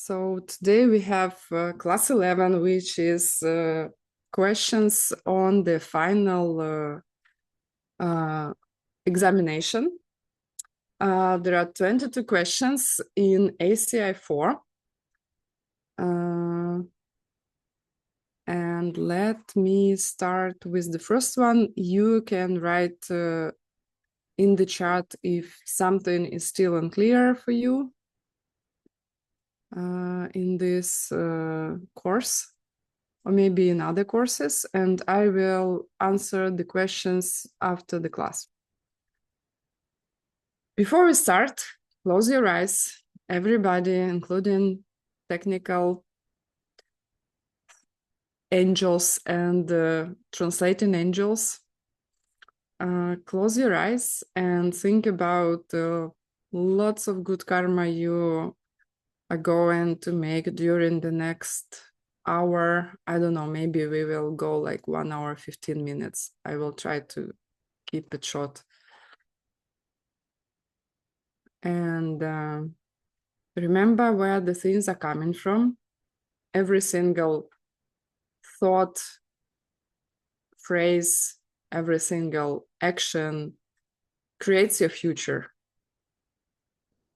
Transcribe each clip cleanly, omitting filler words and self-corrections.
So today we have class 11, which is questions on the final examination. There are 22 questions in ACI 4. And let me start with the first one. You can write in the chat if something is still unclear for you in this course, or maybe in other courses, and I will answer the questions after the class. Before we start, close your eyes, everybody, including technical angels and translating angels. Close your eyes and think about lots of good karma you are going to make during the next hour. I don't know, maybe we will go like 1 hour, 15 minutes. I will try to keep it short. And remember where the things are coming from. Every single thought, phrase, every single action creates your future.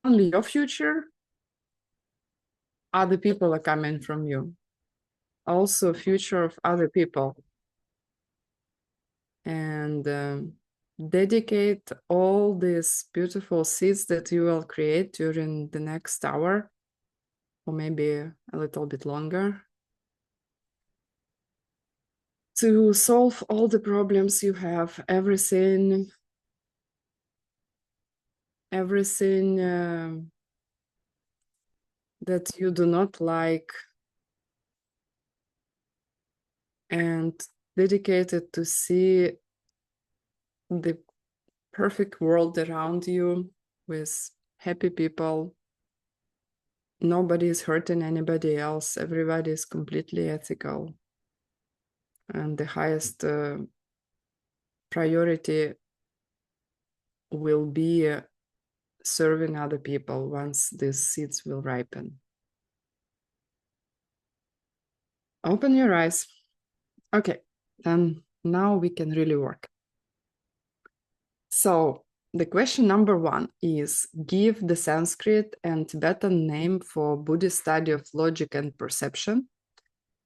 Only your future, other people are coming from you. Also future of other people. And dedicate all these beautiful seeds that you will create during the next hour, or maybe a little bit longer, to solve all the problems you have, everything that you do not like, and dedicated to see the perfect world around you with happy people. Nobody is hurting anybody else. Everybody is completely ethical. And the highest priority will be serving other people once these seeds will ripen. Open your eyes. Okay, then now we can really work. So the question number 1 is, give the Sanskrit and Tibetan name for Buddhist study of logic and perception,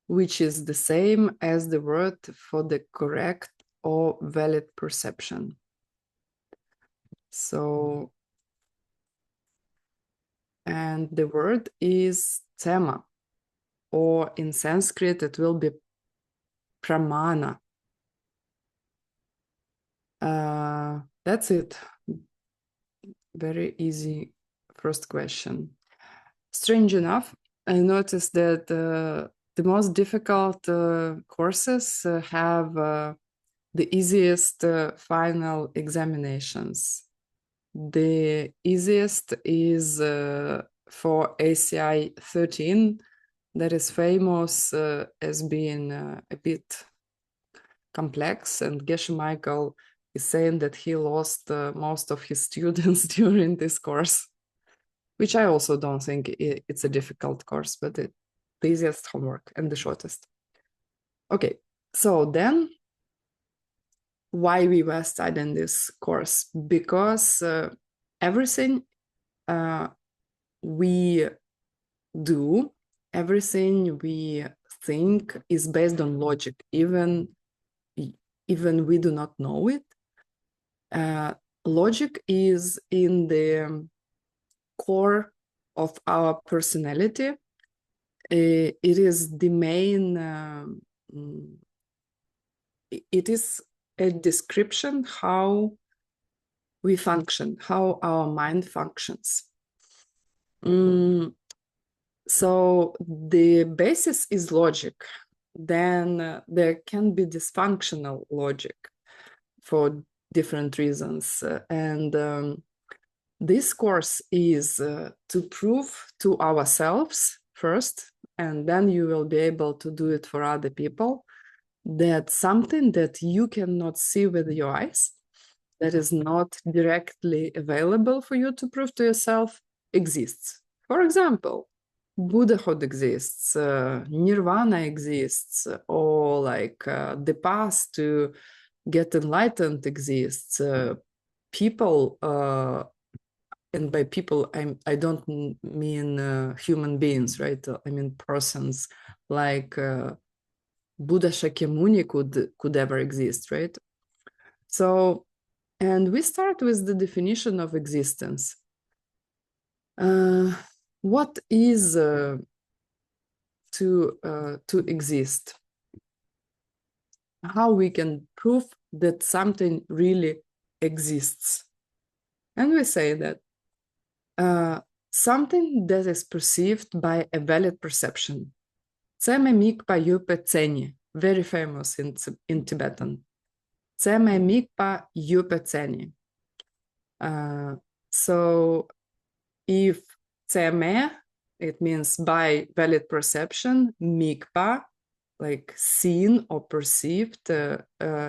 which is the same as the word for the correct or valid perception. So, and the word is tema, or in Sanskrit it will be pramana. That's it. Very easy first question. Strange enough, I noticed that the most difficult courses have the easiest final examinations. The easiest is for ACI 13, that is famous as being a bit complex, and Geshe Michael is saying that he lost most of his students during this course, which I also don't think it's a difficult course, but the easiest homework and the shortest. Okay, so then why we were studying this course? Because everything we do, everything we think is based on logic, even we do not know it. Logic is in the core of our personality. It is the main, it is a description how we function, how our mind functions. So the basis is logic. Then there can be dysfunctional logic for different reasons. And this course is to prove to ourselves first, and then you will be able to do it for other people, that something that you cannot see with your eyes, that is not directly available for you to prove to yourself, exists. For example, Buddhahood exists, nirvana exists, or like the path to get enlightened exists. People, and by people, I don't mean human beings, right? I mean persons, like Buddha Shakyamuni could ever exist, right? So, and we start with the definition of existence. What is to exist? How we can prove that something really exists? And we say that something that is perceived by a valid perception. Це ме мікпа юпе цені. Very famous in Tibetan. Це ме мікпа юпе цені. So if це ме, it means by valid perception, mikpa, like seen or perceived,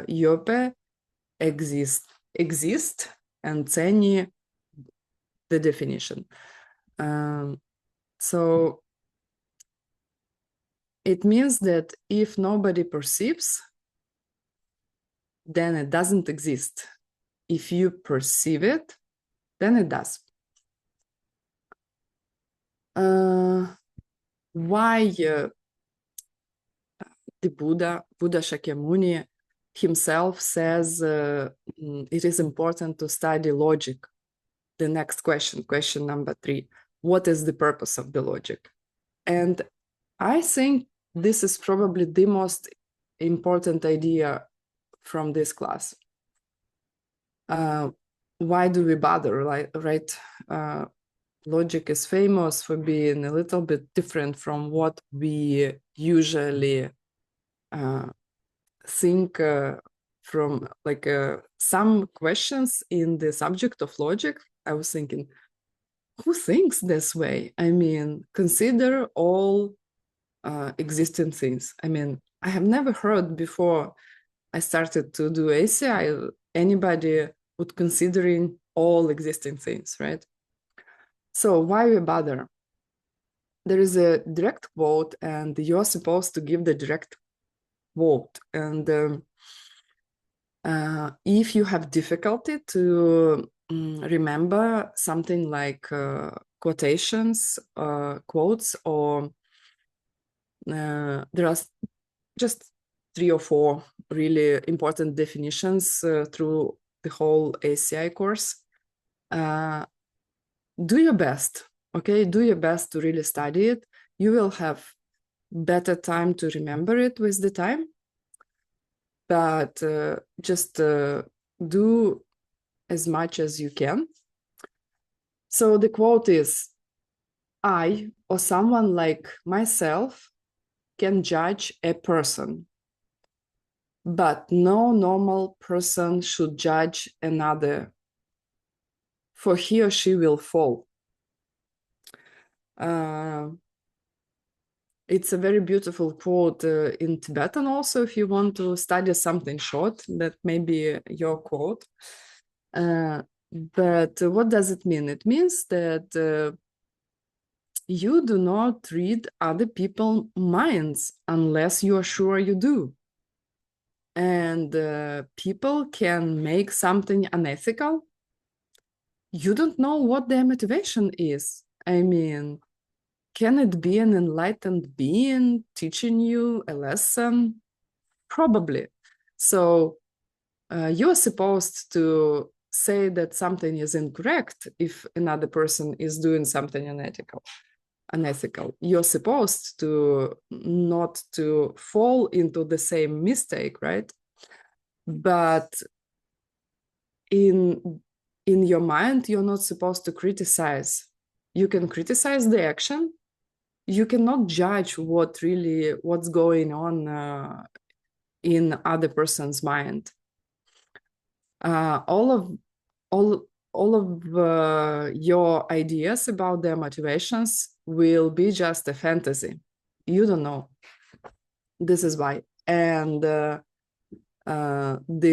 yope, exist, and tseni, the definition. So it means that if nobody perceives, then it doesn't exist. If you perceive it, then it does. Why the Buddha Shakyamuni himself says it is important to study logic? The next question number 3, what is the purpose of the logic? And I think this is probably the most important idea from this class. Why do we bother, right? Logic is famous for being a little bit different from what we usually think from, like some questions in the subject of logic. I was thinking, who thinks this way? I mean, consider all existing things. I mean, I have never heard before I started to do ACI, anybody would considering all existing things, right? So why we bother? There is a direct quote, and you're supposed to give the direct quote. And if you have difficulty to remember something like quotations, quotes, or there are just 3 or 4 really important definitions through the whole ACI course. Do your best, okay? Do your best to really study it. You will have better time to remember it with the time, but just do as much as you can. So the quote is, I, or someone like myself, can judge a person, but no normal person should judge another, for he or she will fall. It's a very beautiful quote in Tibetan also, if you want to study something short, that may be your quote. But what does it mean? It means that you do not read other people's minds unless you are sure you do. And people can make something unethical. You don't know what their motivation is. I mean, can it be an enlightened being teaching you a lesson? Probably. So you're supposed to say that something is incorrect if another person is doing something unethical. You're supposed to not to fall into the same mistake, right? But in your mind, you're not supposed to criticize. You can criticize the action. You cannot judge what's going on in other person's mind. All of your ideas about their motivations will be just a fantasy. You don't know. This is why. And the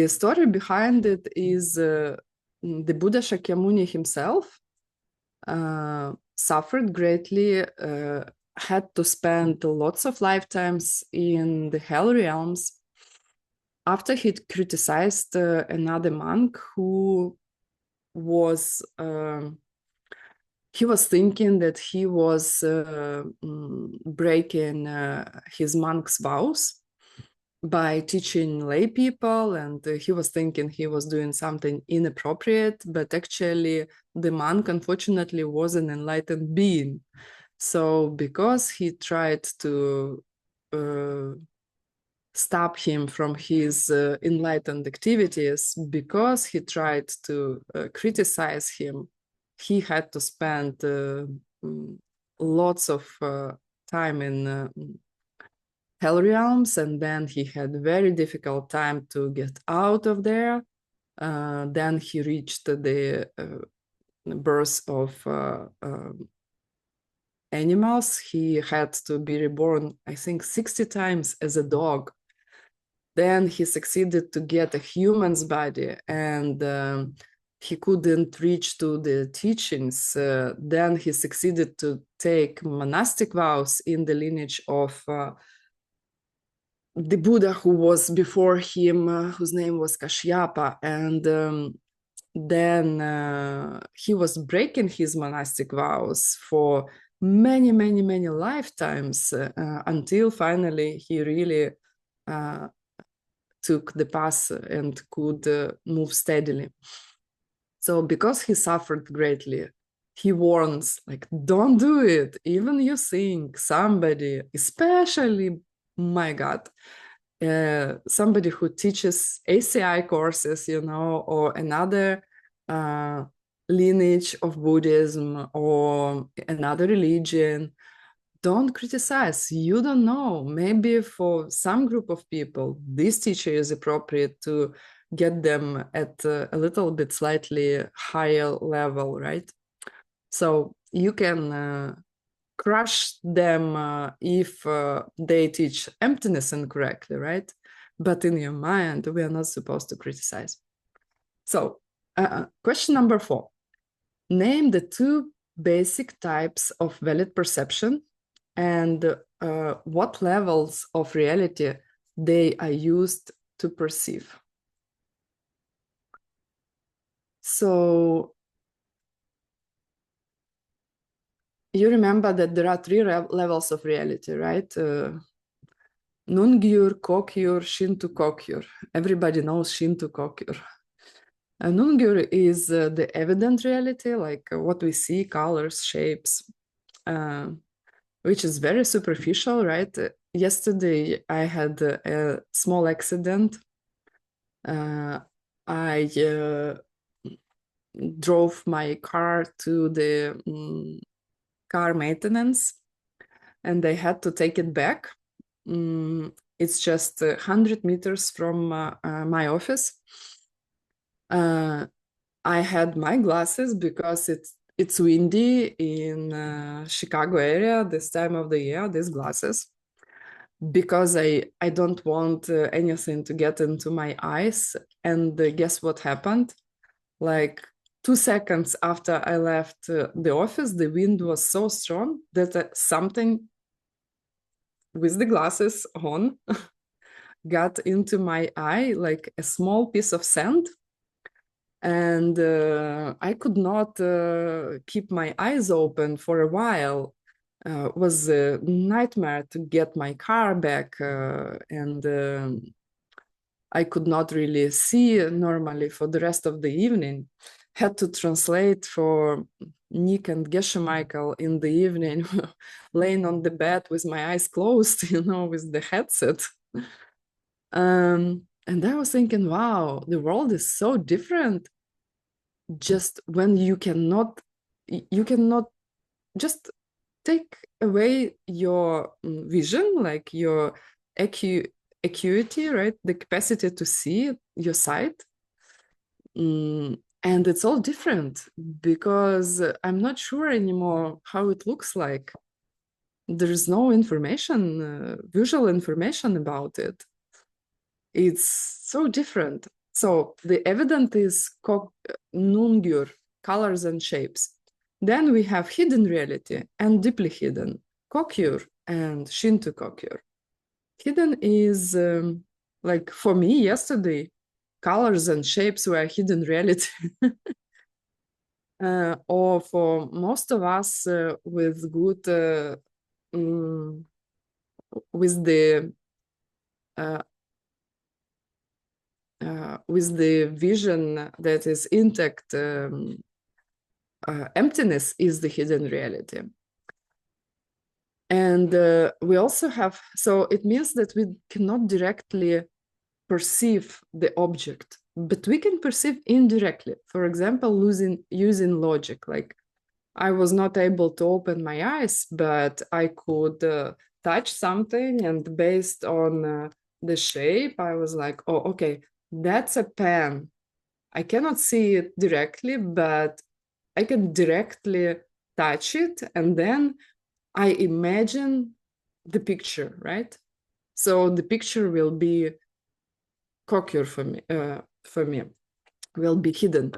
story behind it is the Buddha Shakyamuni himself suffered greatly had to spend lots of lifetimes in the hell realms after he criticized another monk who was thinking that he was breaking his monk's vows by teaching lay people, and he was thinking he was doing something inappropriate, but actually the monk unfortunately was an enlightened being. So because he tried to stop him from his enlightened activities, because he tried to criticize him, he had to spend lots of time in hell realms, and then he had very difficult time to get out of there. Then he reached the birth of animals. He had to be reborn, I think, 60 times as a dog. Then he succeeded to get a human's body, and he couldn't reach to the teachings. Then he succeeded to take monastic vows in the lineage of the Buddha who was before him, whose name was Kashyapa. And then he was breaking his monastic vows for many, many, many lifetimes until finally he really took the path and could move steadily. So because he suffered greatly, he warns, like, don't do it. Even you think somebody, especially, my God, somebody who teaches ACI courses, or another lineage of Buddhism or another religion, don't criticize. You don't know. Maybe for some group of people, this teacher is appropriate to get them at a little bit slightly higher level, right? So you can crush them if they teach emptiness incorrectly, right? But in your mind, we are not supposed to criticize. So question number 4. Name the 2 basic types of valid perception and what levels of reality they are used to perceive. So you remember that there are 3 levels of reality, right? Nungyur, Kokyur, Shinto Kokyur. Everybody knows Shinto Kokyur. Nungyur is the evident reality, like what we see, colors, shapes, which is very superficial, right? Yesterday, I had a small accident. I drove my car to the car maintenance, and I had to take it back. It's just 100 meters from my office. I had my glasses because it's windy in Chicago area this time of the year, these glasses, because I don't want anything to get into my eyes. And guess what happened? Like 2 seconds after I left the office, the wind was so strong that something with the glasses on got into my eye, like a small piece of sand. And I could not keep my eyes open for a while. It was a nightmare to get my car back, and I could not really see normally for the rest of the evening. Had to translate for Nick and Geshe Michael in the evening, laying on the bed with my eyes closed, with the headset. And I was thinking, wow, the world is so different. Just when you cannot just take away your vision, like your acuity, right? The capacity to see your sight. And it's all different because I'm not sure anymore how it looks like. There's no information, visual information about it. It's so different. So the evident is Nungyur, colors and shapes. Then we have hidden reality and deeply hidden, Kokyur and Shinto Kokyur. Hidden is like for me yesterday, colors and shapes were hidden reality. Or for most of us with good with the vision that is intact, emptiness is the hidden reality. And we also have, so it means that we cannot directly perceive the object, but we can perceive indirectly. For example, using logic. Like I was not able to open my eyes, but I could touch something, and based on the shape, I was like, oh, okay, that's a pen. I cannot see it directly, but I can directly touch it, and then I imagine the picture, right? So the picture will be Kokyur for me, will be hidden.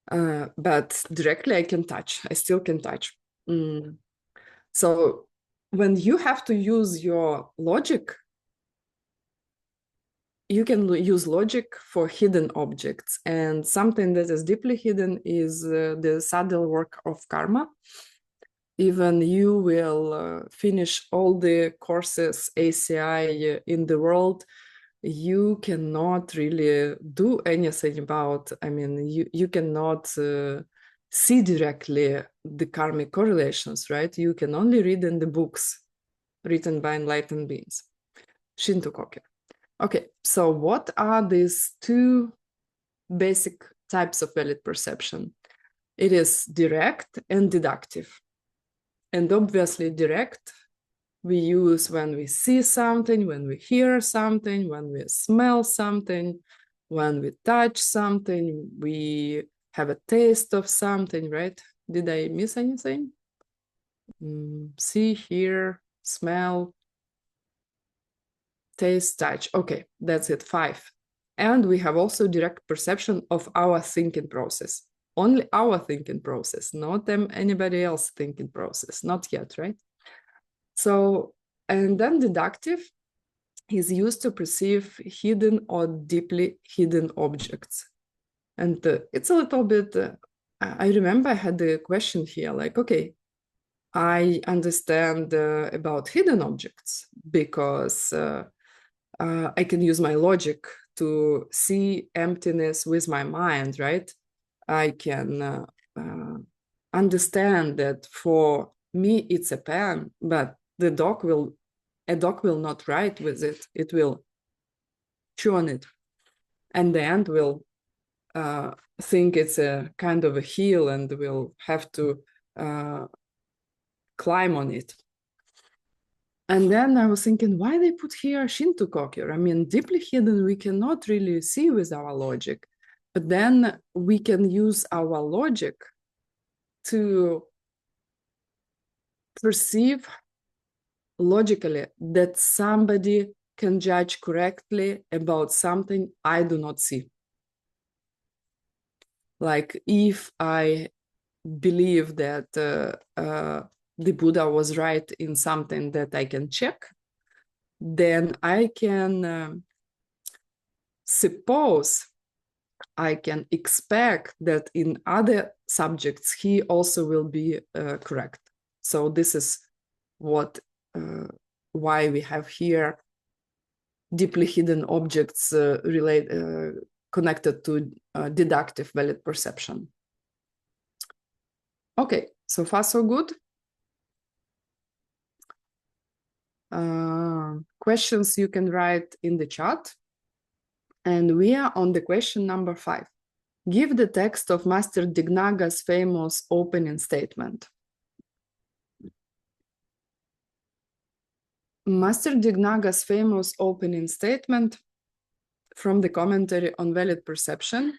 But directly I can touch, I still can touch. So when you have to use your logic, you can use logic for hidden objects. And something that is deeply hidden is the subtle work of karma. Even you will finish all the courses ACI in the world, you cannot really do anything about, I mean, you cannot see directly the karmic correlations, right? You can only read in the books written by enlightened beings. Shinto Koke. Okay, so what are these two basic types of valid perception? It is direct and deductive. And obviously direct we use when we see something, when we hear something, when we smell something, when we touch something, we have a taste of something, right? Did I miss anything? See, hear, smell, taste, touch. Okay, that's it, 5. And we have also direct perception of our thinking process. Only our thinking process, not anybody else thinking process, not yet, right? So, and then deductive is used to perceive hidden or deeply hidden objects. And it's a little bit, I remember I had the question here, like, okay, I understand about hidden objects because I can use my logic to see emptiness with my mind, right? I can understand that for me it's a pen, but a dog will not write with it. It will chew on it, and the ant will think it's a kind of a heel and will have to climb on it. And then I was thinking, why they put here Shinto Kokyur? I mean, deeply hidden, we cannot really see with our logic, but then we can use our logic to perceive logically that somebody can judge correctly about something I do not see. Like if I believe that the Buddha was right in something that I can check, then I can suppose, I can expect that in other subjects, he also will be correct. So this is what why we have here deeply hidden objects connected to deductive valid perception. Okay, so far so good. Questions you can write in the chat. And we are on the question number 5. Give the text of Master Dignaga's famous opening statement. Master Dignaga's famous opening statement from the commentary on valid perception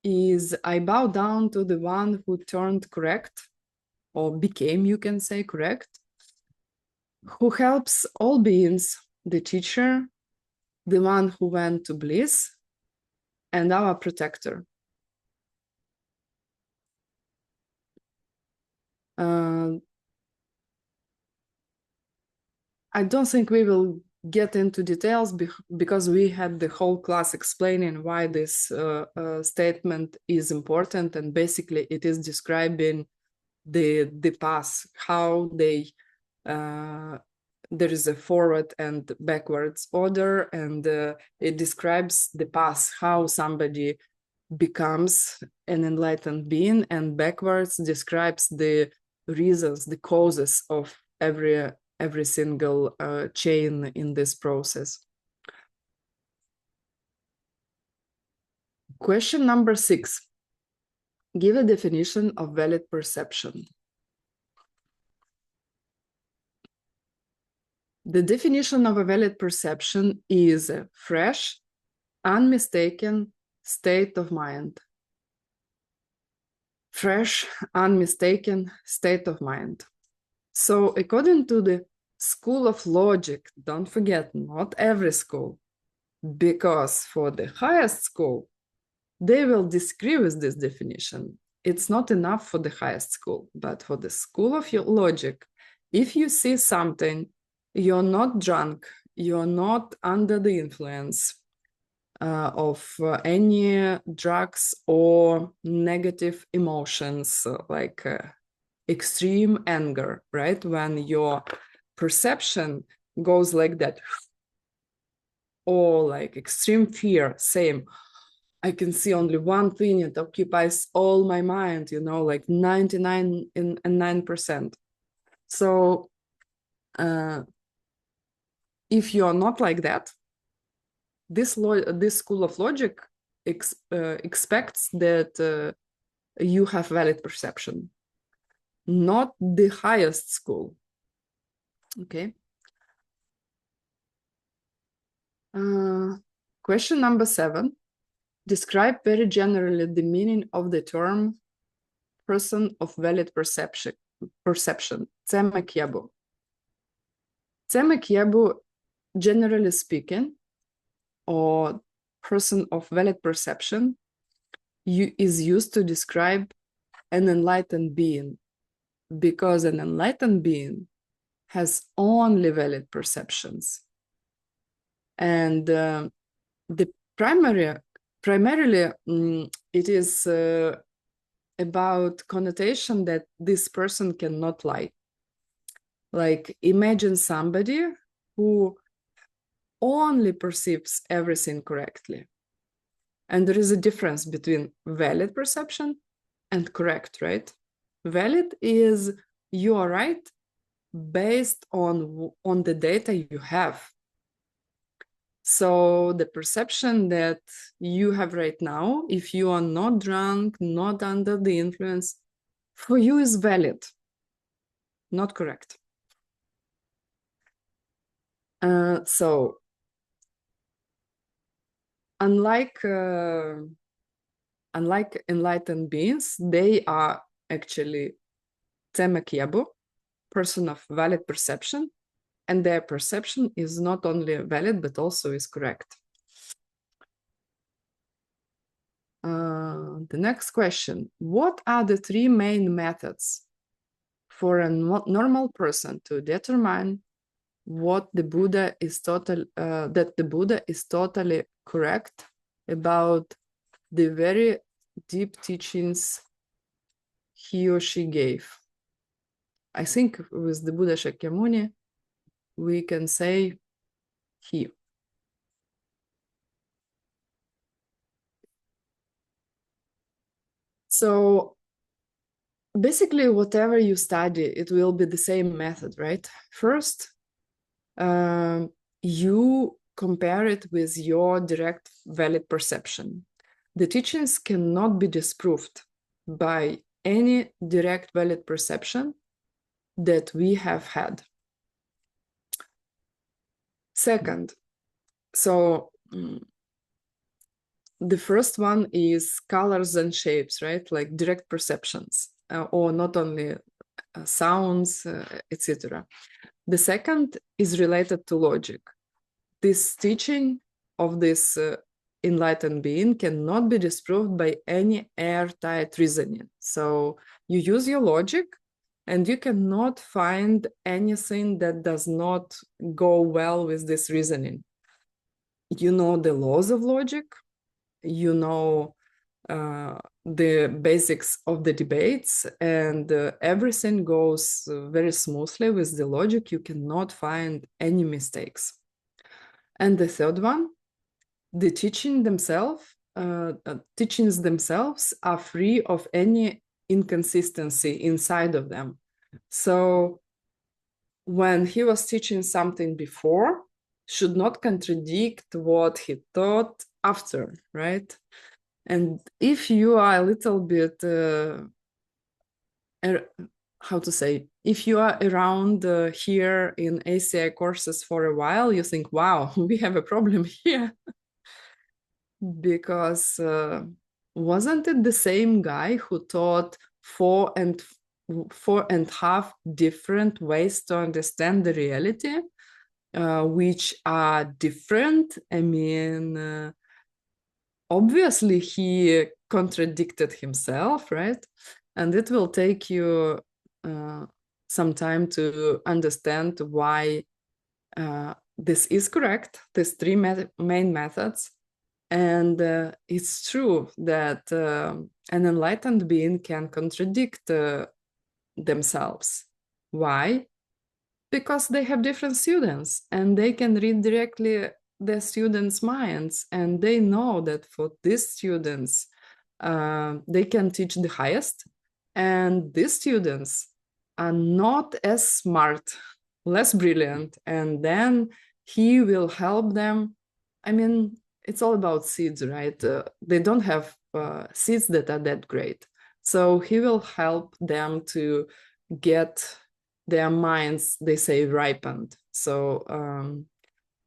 is, I bow down to the one who turned correct, or became, you can say, correct, who helps all beings, the teacher, the one who went to bliss, and our protector. I don't think we will get into details because we had the whole class explaining why this statement is important, and basically it is describing the path, how they there is a forward and backwards order, and it describes the path, how somebody becomes an enlightened being, and backwards describes the reasons, the causes of every single chain in this process. Question number 6. Give a definition of valid perception. The definition of a valid perception is a fresh, unmistaken state of mind. Fresh, unmistaken state of mind. So according to the school of logic, don't forget, not every school, because for the highest school, they will disagree with this definition. It's not enough for the highest school, but for the school of logic, if you see something, you're not drunk, you're not under the influence of any drugs or negative emotions like extreme anger, right? When your perception goes like that, or like extreme fear, same. I can see only one thing, it occupies all my mind, you know, like 99.9%. So if you are not like that, this school of logic expects that you have valid perception, not the highest school. Okay. Question number 7. Describe very generally the meaning of the term person of valid perception. Tsemek Yabu, generally speaking, or person of valid perception, is used to describe an enlightened being, because an enlightened being has only valid perceptions. And the primarily it is about connotation that this person cannot lie. Like imagine somebody who only perceives everything correctly. And there is a difference between valid perception and correct, right? Valid is you are right based on the data you have. So the perception that you have right now, if you are not drunk, not under the influence, for you is valid, not correct. So unlike enlightened beings, they are actually Tsemek Yabu, person of valid perception, and their perception is not only valid, but also is correct. The next question, what are the 3 main methods for a normal person to determine what the Buddha is that the Buddha is totally correct about the very deep teachings he or she gave? I think with the Buddha Shakyamuni, we can say he. So basically, whatever you study, it will be the same method, right? First, you compare it with your direct valid perception. The teachings cannot be disproved by any direct valid perception that we have had. Second, so the first one is colors and shapes, right? Like direct perceptions, or not only sounds, etc. The second is related to logic. This teaching of this enlightened being cannot be disproved by any airtight reasoning. So you use your logic And you cannot find anything that does not go well with this reasoning. You know the laws of logic, you know the basics of the debates, and everything goes very smoothly with the logic. You cannot find any mistakes. And the third one, the teachings themselves are free of any inconsistency inside of them. So when he was teaching something before, should not contradict what he taught after, right? And if you are a little bit, how to say, if you are around here in ACI courses for a while, you think, wow, we have a problem here. Because wasn't it the same guy who taught four and a half different ways to understand the reality, which are different? I mean, obviously he contradicted himself, right? And it will take you some time to understand why this is correct, these three main methods. And it's true that an enlightened being can contradict themselves. Why? Because they have different students and they can read directly the students' minds, and they know that for these students, they can teach the highest, and these students are not as smart, less brilliant, and then he will help them. I mean, it's all about seeds, right? They don't have seeds that are that great. So he will help them to get their minds, they say, ripened. So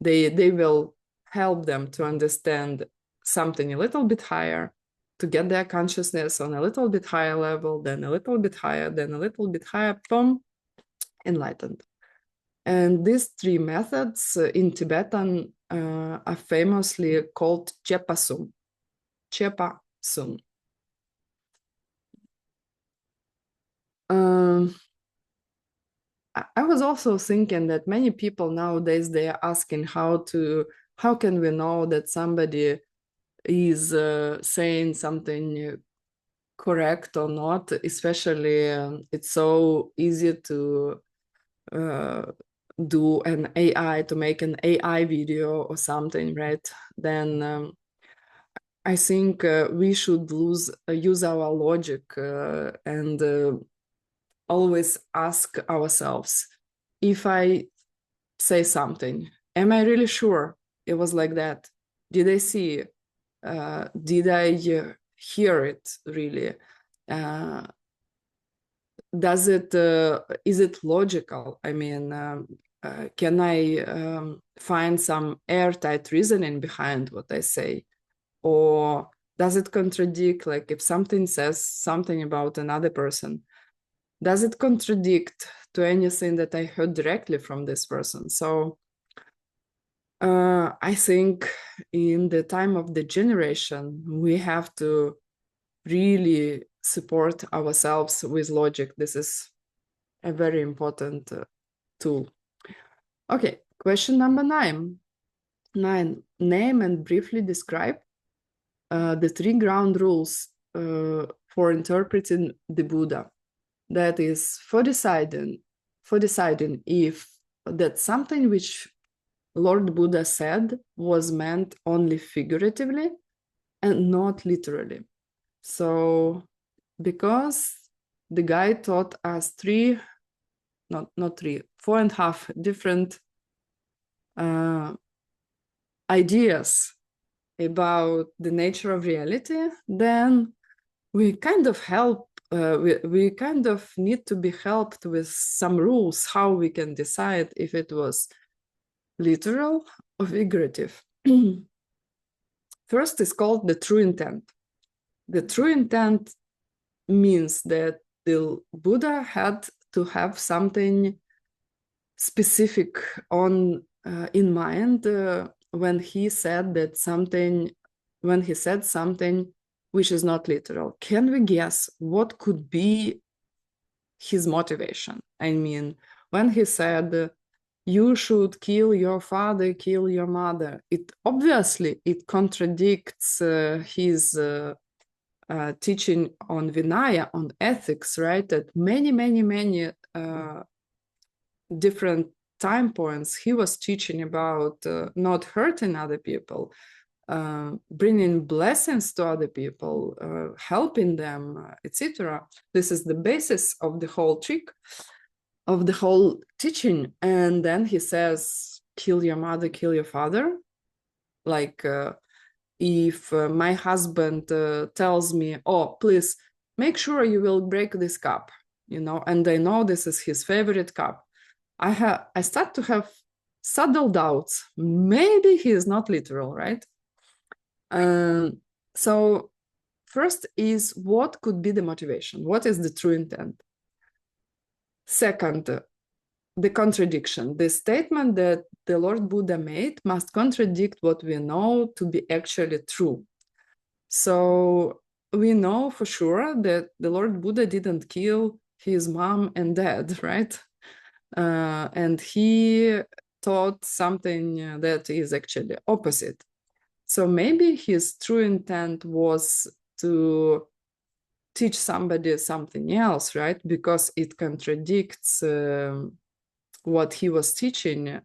they will help them to understand something a little bit higher, to get their consciousness on a little bit higher level, then a little bit higher, then a little bit higher, boom, enlightened. And these three methods in Tibetan are famously called Chepasum. Chepasum. I was also thinking that many people nowadays, they are asking how can we know that somebody is saying something correct or not, especially it's so easy to do an AI, to make an AI video or something, right? Then I think we should use our logic and always ask ourselves, if I say something, am I really sure it was like that? Did I see? Did I hear it really? Is it logical? I mean, can I find some airtight reasoning behind what I say? Or does it contradict, like if something says something about another person, does it contradict to anything that I heard directly from this person? So I think in the time of the generation, we have to really support ourselves with logic. This is a very important tool. Okay, question number 9. Name and briefly describe the 3 ground rules for interpreting the Buddha. That is, for deciding if that something which Lord Buddha said was meant only figuratively and not literally. So because the guy taught us 4.5 different ideas about the nature of reality, then we kind of we kind of need to be helped with some rules how we can decide if it was literal or figurative. First is called the true intent. The true intent means that the Buddha had to have something specific in mind when he said something which is not literal. Can we guess what could be his motivation. I mean, when he said, you should kill your father, kill your mother, it obviously it contradicts his teaching on Vinaya, on ethics, right? At many different time points, he was teaching about not hurting other people, bringing blessings to other people, helping them, etc. This is the basis of the whole trick, of the whole teaching. And then he says, kill your mother, kill your father. Like, if my husband tells me, oh, please make sure you will break this cup, you know, and I know this is his favorite cup, I start to have subtle doubts. Maybe he is not literal, right? So first is, what could be the motivation? What is the true intent? Second, the contradiction. The statement that the Lord Buddha made must contradict what we know to be actually true. So we know for sure that the Lord Buddha didn't kill his mom and dad, right? And he taught something that is actually opposite. So maybe his true intent was to teach somebody something else, right? Because it contradicts what he was teaching,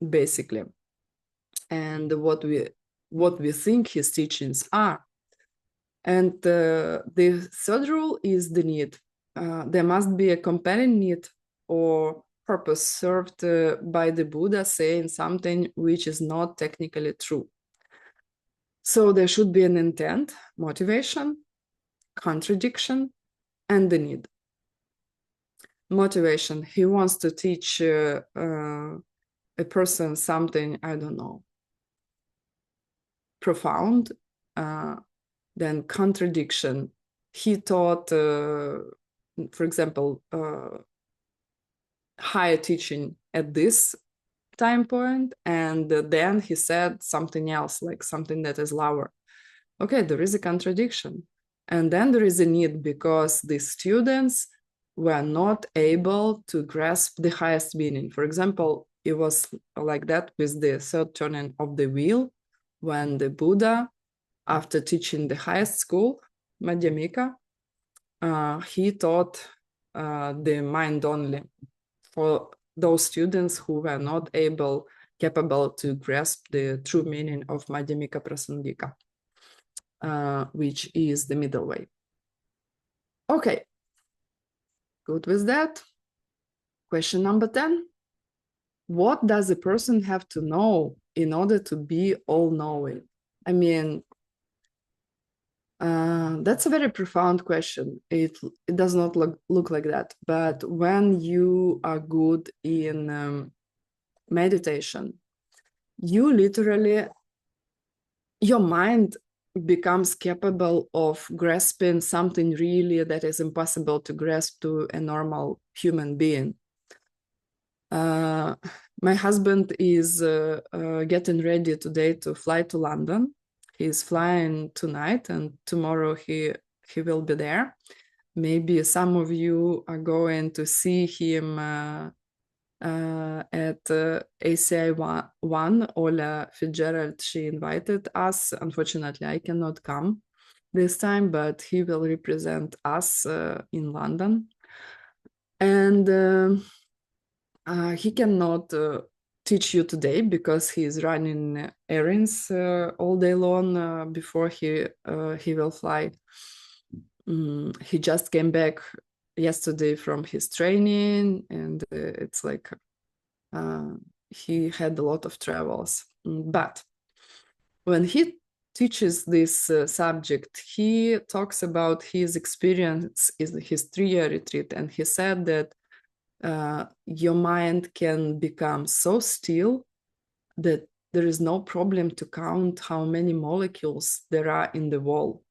basically, and what we think his teachings are. And the third rule is the need. There must be a compelling need or purpose served by the Buddha saying something which is not technically true. So there should be an intent, motivation, contradiction, and the need. Motivation, he wants to teach a person something, I don't know, profound. Then contradiction, he taught, for example, higher teaching at this time point, and then he said something else, like something that is lower. Okay, there is a contradiction. And then there is a need, because the students were not able to grasp the highest meaning. For example, it was like that with the third turning of the wheel, when the Buddha, after teaching the highest school, Madhyamika, he taught the mind only for those students who were not capable to grasp the true meaning of Madhyamika Prasangika, which is the middle way. Okay, good with that. Question number 10. What does a person have to know in order to be all-knowing? I mean, that's a very profound question. It does not look like that. But when you are good in meditation, you literally, your mind becomes capable of grasping something really that is impossible to grasp to a normal human being. My husband is getting ready today to fly to London. He's flying tonight, and tomorrow he will be there. Maybe some of you are going to see him at ACI 1. Ola Fitzgerald, she invited us. Unfortunately, I cannot come this time, but he will represent us in London. And he cannot teach you today because he is running errands all day long before he will fly. He just came back yesterday from his training, and it's like he had a lot of travels. But when he teaches this subject, he talks about his experience in his 3-year retreat, and he said that your mind can become so still that there is no problem to count how many molecules there are in the wall.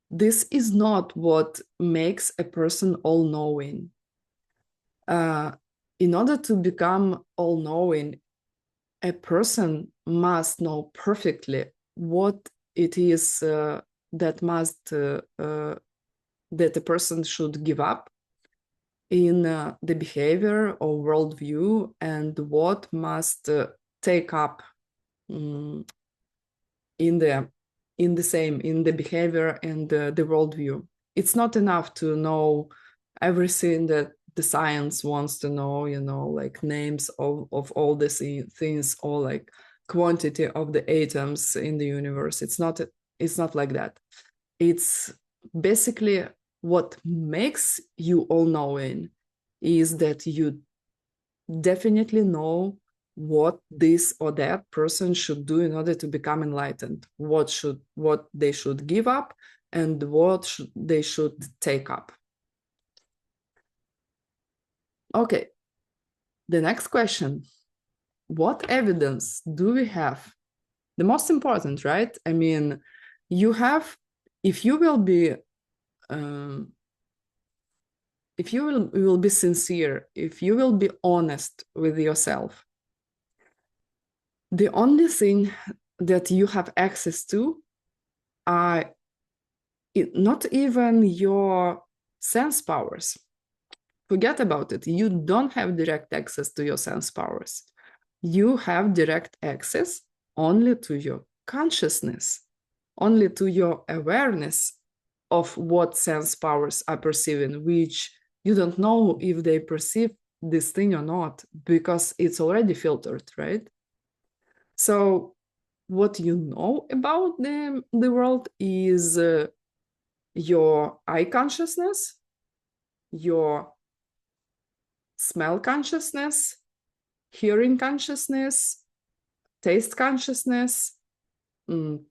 This is not what makes a person all-knowing. In order to become all-knowing, a person must know perfectly what it is that must that a person should give up in the behavior or worldview, and what must take up in the behavior and the worldview. It's not enough to know everything that the science wants to know, like names of all these things, or like quantity of the atoms in the universe. It's not like that. It's basically what makes you all-knowing is that you definitely know what this or that person should do in order to become enlightened, what they should give up, and what they should take up. Okay, the next question. What evidence do we have? The most important, right? I mean, you have, if you will be sincere, if you will be honest with yourself, the only thing that you have access to are not even your sense powers. Forget about it. You don't have direct access to your sense powers. You have direct access only to your consciousness, only to your awareness of what sense powers are perceiving, which you don't know if they perceive this thing or not, because it's already filtered, right? So what you know about the world is your eye consciousness, your smell consciousness, hearing consciousness, taste consciousness,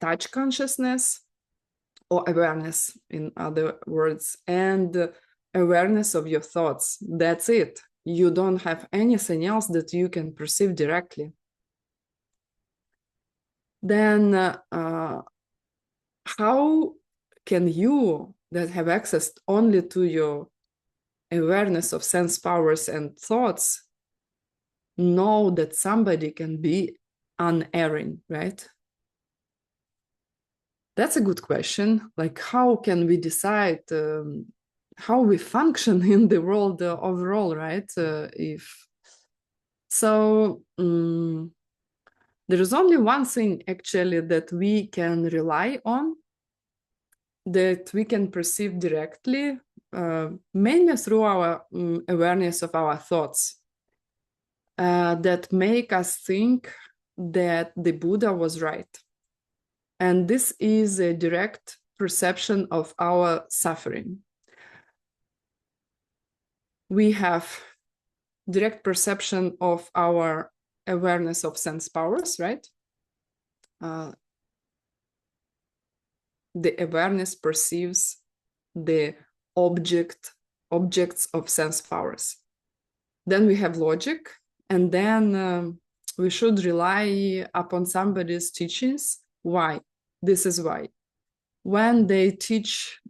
touch consciousness, or awareness, in other words, and awareness of your thoughts. That's it. You don't have anything else that you can perceive directly. Then how can you that have access only to your awareness of sense powers and thoughts know that somebody can be unerring, right? That's a good question. Like, how can we decide how we function in the world overall, right? If so, there is only one thing actually that we can rely on, that we can perceive directly, mainly through our awareness of our thoughts, that make us think that the Buddha was right. And this is a direct perception of our suffering. We have direct perception of our awareness of sense powers, right? The awareness perceives the objects of sense powers. Then we have logic, and then we should rely upon somebody's teachings. Why? This is why. When they teach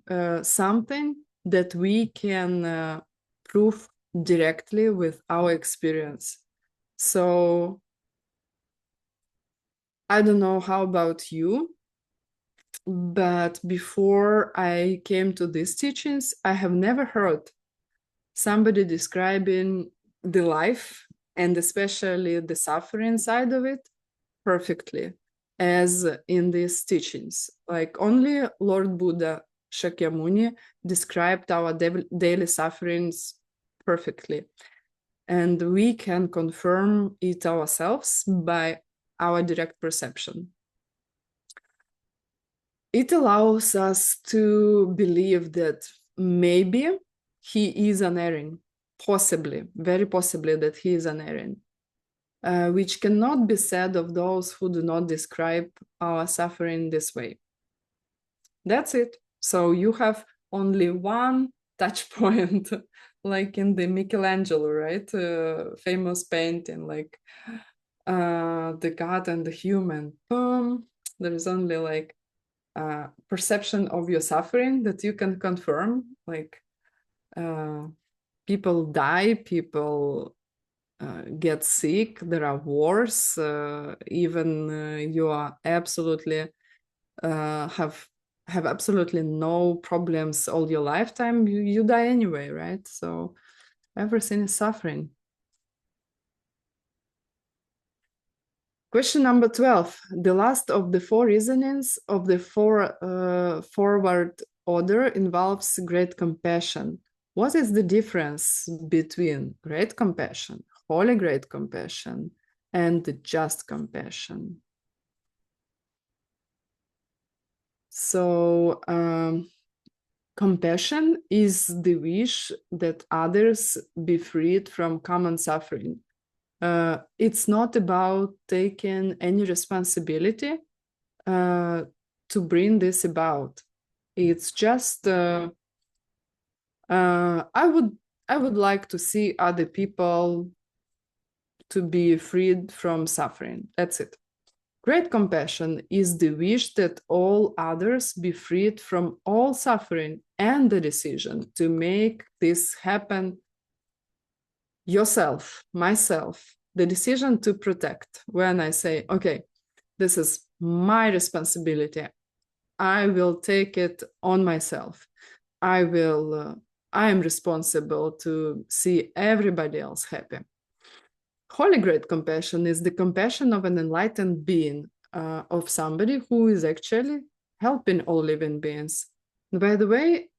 something that we can prove directly with our experience. So I don't know how about you, but before I came to these teachings, I have never heard somebody describing the life, and especially the suffering side of it, perfectly, as in these teachings. Like, only Lord Buddha Shakyamuni described our daily sufferings perfectly. And we can confirm it ourselves by our direct perception. It allows us to believe that maybe he is unerring, possibly, very possibly that he is unerring, which cannot be said of those who do not describe our suffering this way. That's it. So you have only one touch point, like in the Michelangelo, right? Famous painting, like the God and the human. Boom. There is only like perception of your suffering that you can confirm. Like people die, people get sick, there are wars, even you are absolutely have have absolutely no problems all your lifetime, you die anyway, right? So everything is suffering. Question number 12. The last of the four reasonings of the forward order involves great compassion. What is the difference between great compassion, holy great compassion, and just compassion? So, compassion is the wish that others be freed from common suffering. It's not about taking any responsibility to bring this about. It's just I would like to see other people to be freed from suffering. That's it. Great compassion is the wish that all others be freed from all suffering, and the decision to make this happen yourself, myself, the decision to protect. When I say, okay, this is my responsibility, I will take it on myself. I am responsible to see everybody else happy. Holy great compassion is the compassion of an enlightened being, of somebody who is actually helping all living beings. By the way,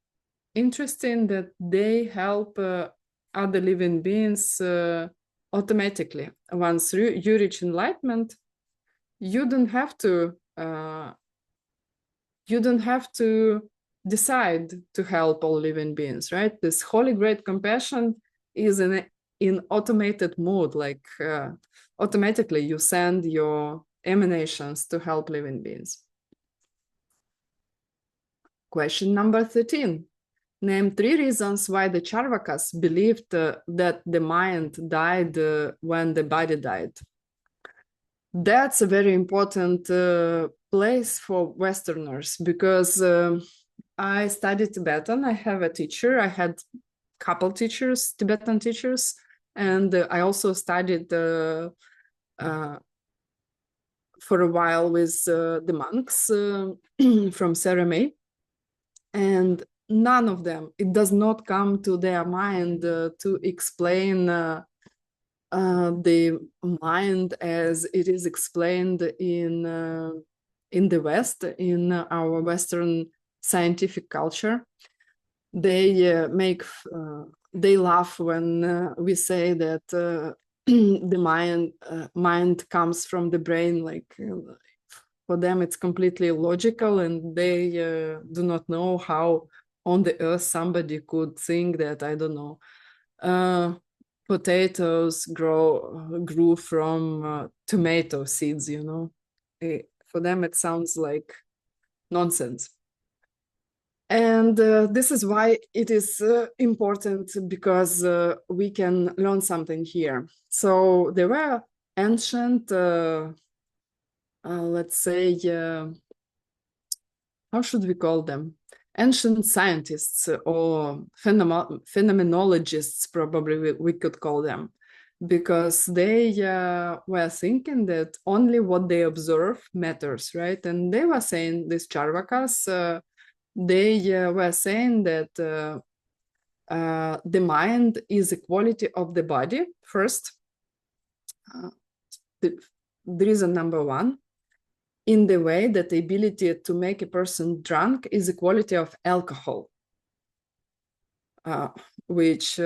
interesting that they help other living beings automatically. Once you reach enlightenment, you don't have to decide to help all living beings, right? This holy great compassion is in automated mode, like automatically you send your emanations to help living beings. Question number 13. Name 3 reasons why the Charvakas believed that the mind died when the body died. That's a very important place for Westerners, because I studied Tibetan. I have a teacher. I had a couple teachers, Tibetan teachers, and I also studied for a while with the monks from Saramay. And none of them, it does not come to their mind to explain the mind as it is explained in the West, in our Western scientific culture. They they laugh when we say that the mind comes from the brain. Like for them, it's completely illogical, and they do not know how on the earth somebody could think that, I don't know, potatoes grew from tomato seeds, you know. For them, it sounds like nonsense. And this is why it is important, because we can learn something here. So there were ancient, let's say, how should we call them? Ancient scientists or phenomenologists, probably we could call them, because they were thinking that only what they observe matters, right? And they were saying, these Charvakas, they were saying that the mind is a quality of the body, first. The reason number 1, in the way that the ability to make a person drunk is a quality of alcohol, which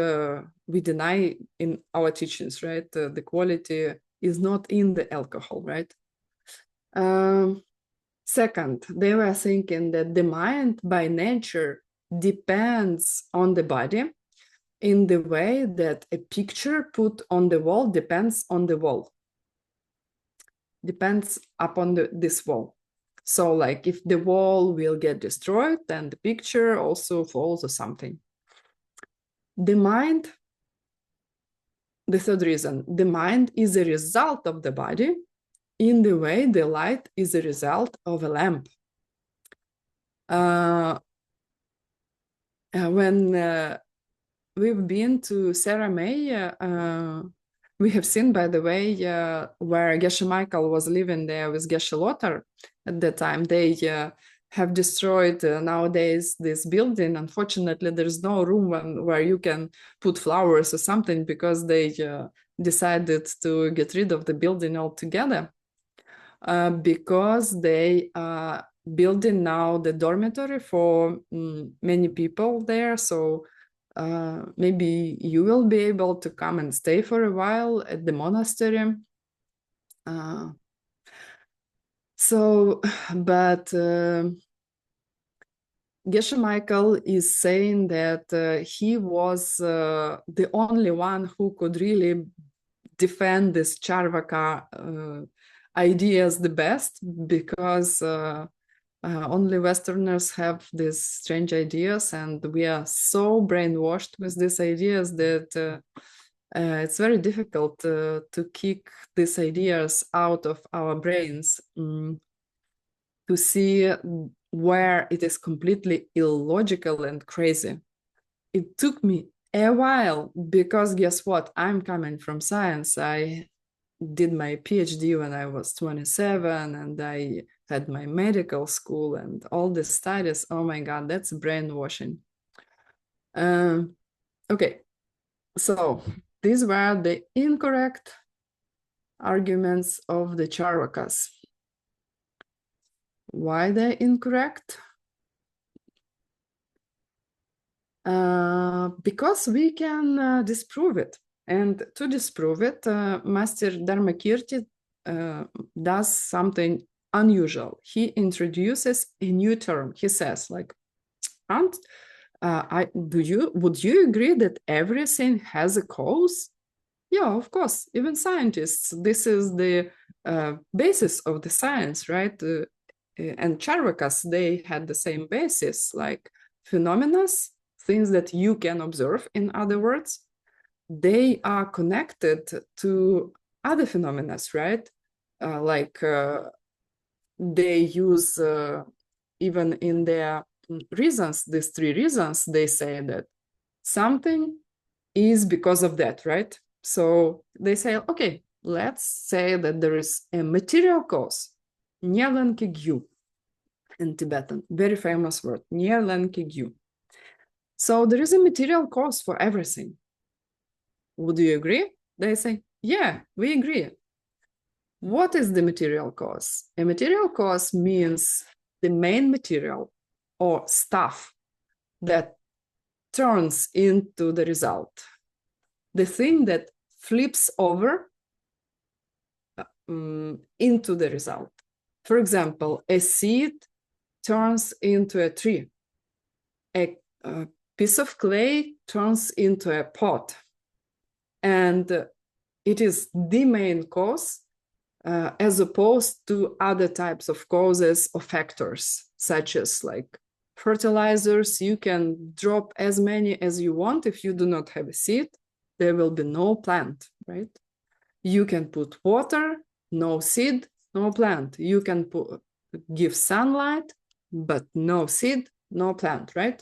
we deny in our teachings, right? The quality is not in the alcohol, right? Second, they were thinking that the mind by nature depends on the body, in the way that a picture put on the wall depends on the wall, depends upon this wall. So like if the wall will get destroyed, then the picture also falls or something. The mind, the third reason, the mind is a result of the body, in the way the light is a result of a lamp. When we've been to Saramay, we have seen, by the way, where Geshe Michael was living there with Geshe Lothar at that time. They have destroyed nowadays this building. Unfortunately, there's no room where you can put flowers or something because they decided to get rid of the building altogether because they are building now the dormitory for many people there. So maybe you will be able to come and stay for a while at the monastery. But Geshe Michael is saying that he was the only one who could really defend this Charvaka ideas the best, because only Westerners have these strange ideas, and we are so brainwashed with these ideas that it's very difficult to kick these ideas out of our brains, to see where it is completely illogical and crazy. It took me a while, because guess what? I'm coming from science. I did my PhD when I was 27, and I had my medical school and all the studies. Oh my God, that's brainwashing. Okay, so these were the incorrect arguments of the Charvakas. Why they're incorrect? Because we can disprove it. And to disprove it, Master Dharmakirti does something unusual. He introduces a new term. He says, like, would you agree that everything has a cause? Yeah, of course. Even scientists, this is the basis of the science, right? And Charvakas, they had the same basis, like phenomena, things that you can observe, in other words, they are connected to other phenomena, right? They use, even in their reasons, these three reasons, they say that something is because of that, right? So they say, okay, let's say that there is a material cause, Nyelenki in Tibetan, very famous word, Nyelenki. So there is a material cause for everything. Would you agree? They say, yeah, we agree. What is the material cause? A material cause means the main material or stuff that turns into the result. The thing that flips over into the result. For example, a seed turns into a tree. A piece of clay turns into a pot. And it is the main cause, as opposed to other types of causes or factors, such as like fertilizers. You can drop as many as you want. If you do not have a seed, there will be no plant, right? You can put water, no seed, no plant. You can give sunlight, but no seed, no plant, right?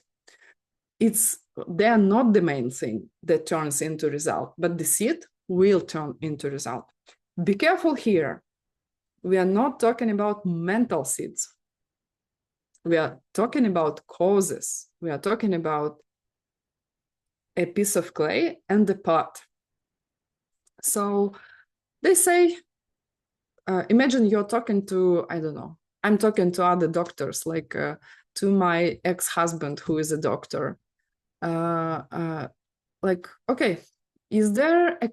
They're not the main thing that turns into result, but the seed will turn into result. Be careful here. We are not talking about mental seeds. We are talking about causes. We are talking about a piece of clay and the pot. So they say, imagine you're talking to, I don't know, I'm talking to other doctors, like to my ex-husband who is a doctor. Like, okay, is there a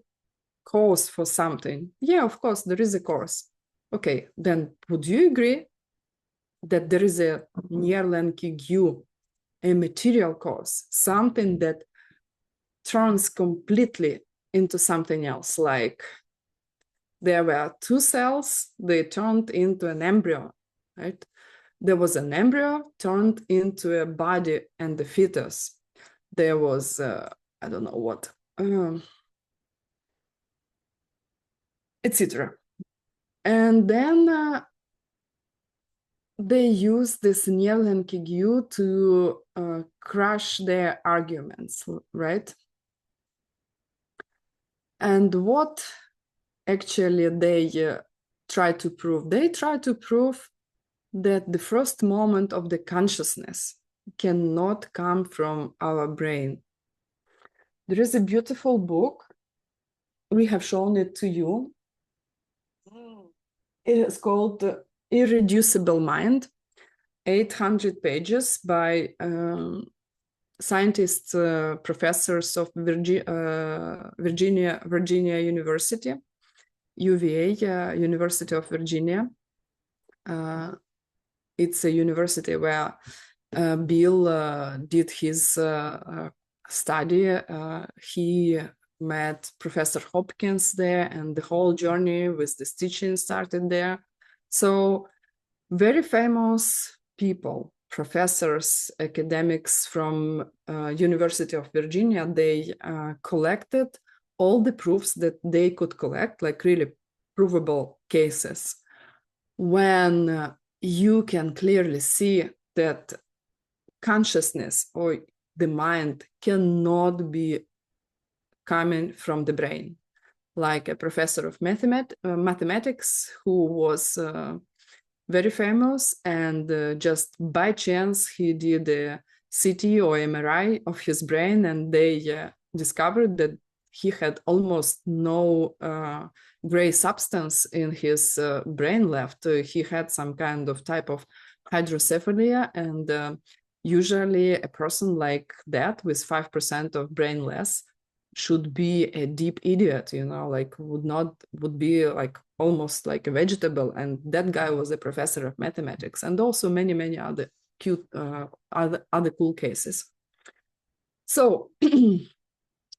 cause for something? Yeah, of course, there is a cause. Okay, then would you agree that there is a Nierlenkigyu, a material cause, something that turns completely into something else? Like there were two cells, they turned into an embryo, right? There was an embryo turned into a body and the fetus. There was, I don't know what, etc. And then they use this Nierlenkigyu to crush their arguments, right? And what actually they try to prove? They try to prove that the first moment of the consciousness cannot come from our brain. There is a beautiful book. We have shown it to you. It is called Irreducible Mind, 800 pages by scientists, professors of Virginia University, UVA, University of Virginia. It's a university where Bill did his study. He met Professor Hopkins there, and the whole journey with this teaching started there. So very famous people, professors, academics from University of Virginia, they collected all the proofs that they could collect, like really provable cases, when you can clearly see that consciousness or the mind cannot be coming from the brain. Like a professor of mathematics who was very famous, and just by chance he did a CT or MRI of his brain, and they discovered that he had almost no gray substance in his brain left. He had some kind of type of hydrocephaly, and usually a person like that with 5% of brain less should be a deep idiot, you know, like would be like almost like a vegetable. And that guy was a professor of mathematics, and also many other cute other cool cases. So the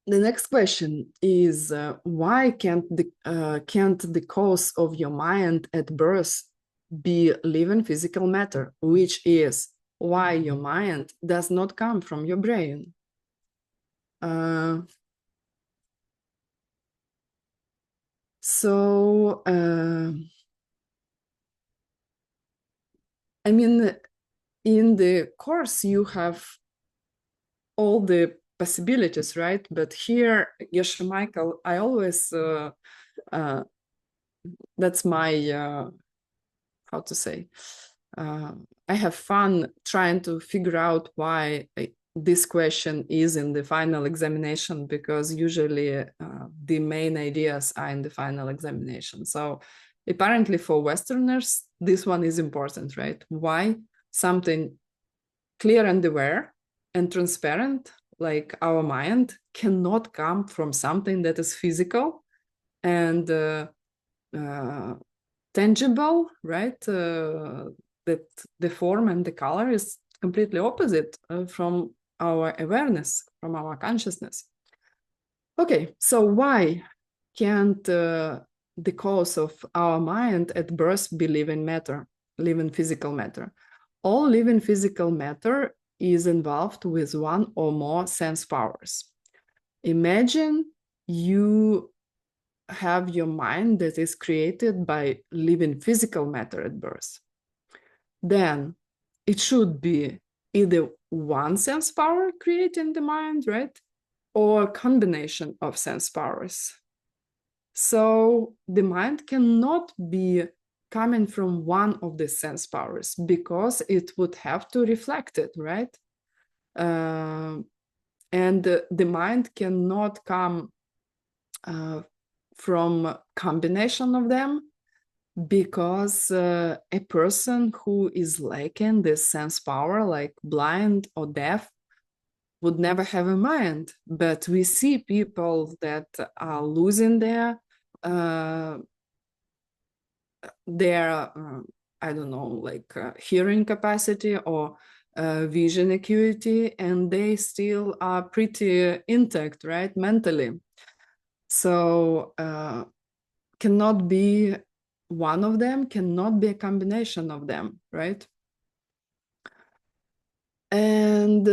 next question is why can't the cause of your mind at birth be living physical matter, which is why your mind does not come from your brain? So, I mean, in the course, you have all the possibilities, right? But here, Geshe Michael, I always, that's my, how to say, I have fun trying to figure out why this question is in the final examination, because usually the main ideas are in the final examination. So apparently for Westerners, this one is important, right? Why something clear and aware and transparent, like our mind, cannot come from something that is physical and tangible, right? That the form and the color is completely opposite from our awareness, from our consciousness. Okay, so why can't the cause of our mind at birth be living matter, living physical matter? All living physical matter is involved with one or more sense powers. Imagine you have your mind that is created by living physical matter at birth. Then it should be either one sense power creating the mind, right? Or a combination of sense powers. So the mind cannot be coming from one of the sense powers, because it would have to reflect it, right? And the mind cannot come from a combination of them, because a person who is lacking this sense power, like blind or deaf, would never have a mind. But we see people that are losing their I don't know, like hearing capacity or vision acuity, and they still are pretty intact, right, mentally. So cannot be one of them, cannot be a combination of them, right? And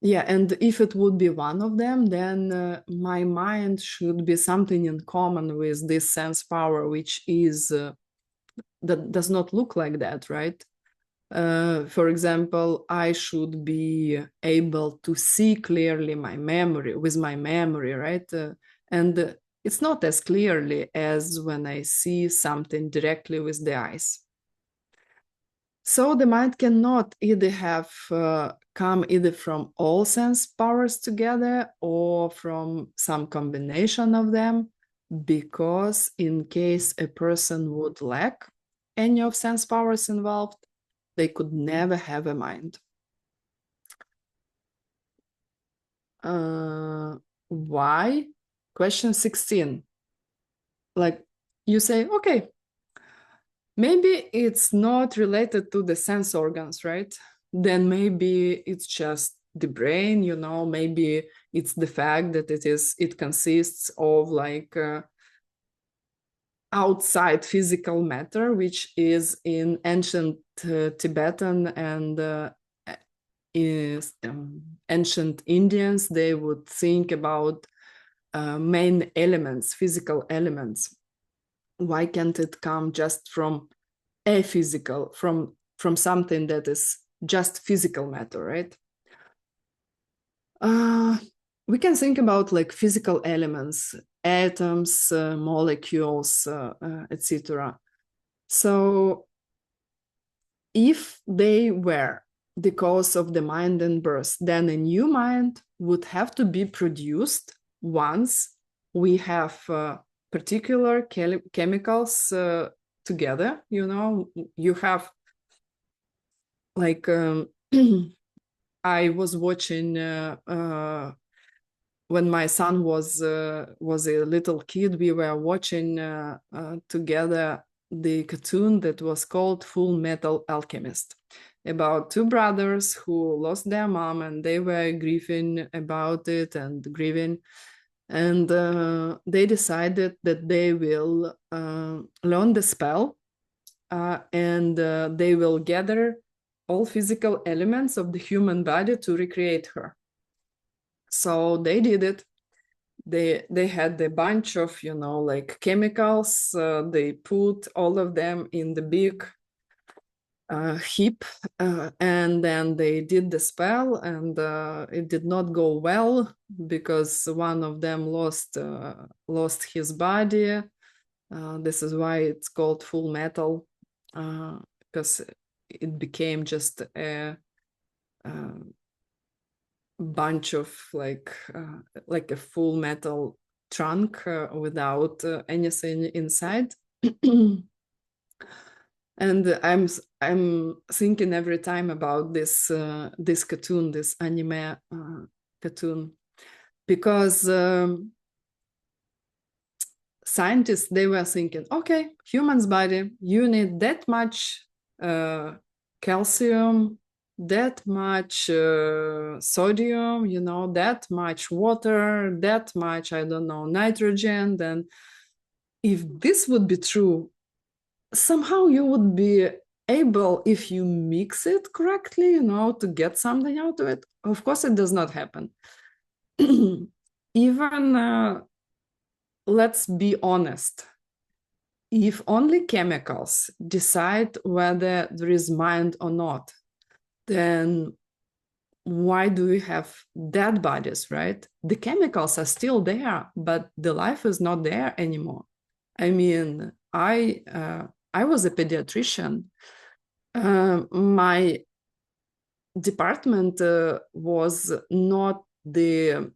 yeah, and if it would be one of them, then my mind should be something in common with this sense power, which is that does not look like that, right? For example, I should be able to see clearly my memory with my memory, right? And it's not as clearly as when I see something directly with the eyes. So the mind cannot either have come either from all sense powers together or from some combination of them, because in case a person would lack any of sense powers involved, they could never have a mind. Why? Question 16. Like you say, okay, maybe it's not related to the sense organs, right? Then maybe it's just the brain, you know, maybe it's the fact that it consists of like outside physical matter, which is in ancient Tibetan and ancient Indians, they would think about main elements, physical elements. Why can't it come just from a physical, from something that is just physical matter, right? We can think about like physical elements, atoms, molecules, etc. So if they were the cause of the mind and birth, then a new mind would have to be produced once we have particular chemicals together. You know, you have like I was watching when my son was a little kid. We were watching together the cartoon that was called Full Metal Alchemist, about two brothers who lost their mom and they were grieving about it and grieving. And they decided that they will learn the spell and they will gather all physical elements of the human body to recreate her. So they did it. They had a bunch of, you know, like chemicals. They put all of them in the big heap, and then they did the spell, and it did not go well because one of them lost his body. This is why it's called Full Metal, because it became just a bunch of like a full metal trunk without anything inside. And I'm thinking every time about this cartoon, this anime cartoon, because scientists, they were thinking, okay, human's body, you need that much calcium, that much sodium, you know, that much water, that much, I don't know, nitrogen. Then if this would be true, somehow you would be able, if you mix it correctly, you know, to get something out of it. Of course, it does not happen. Even let's be honest, if only chemicals decide whether there is mind or not, then why do we have dead bodies, right? The chemicals are still there, but the life is not there anymore. I mean, I was a pediatrician. My department was not the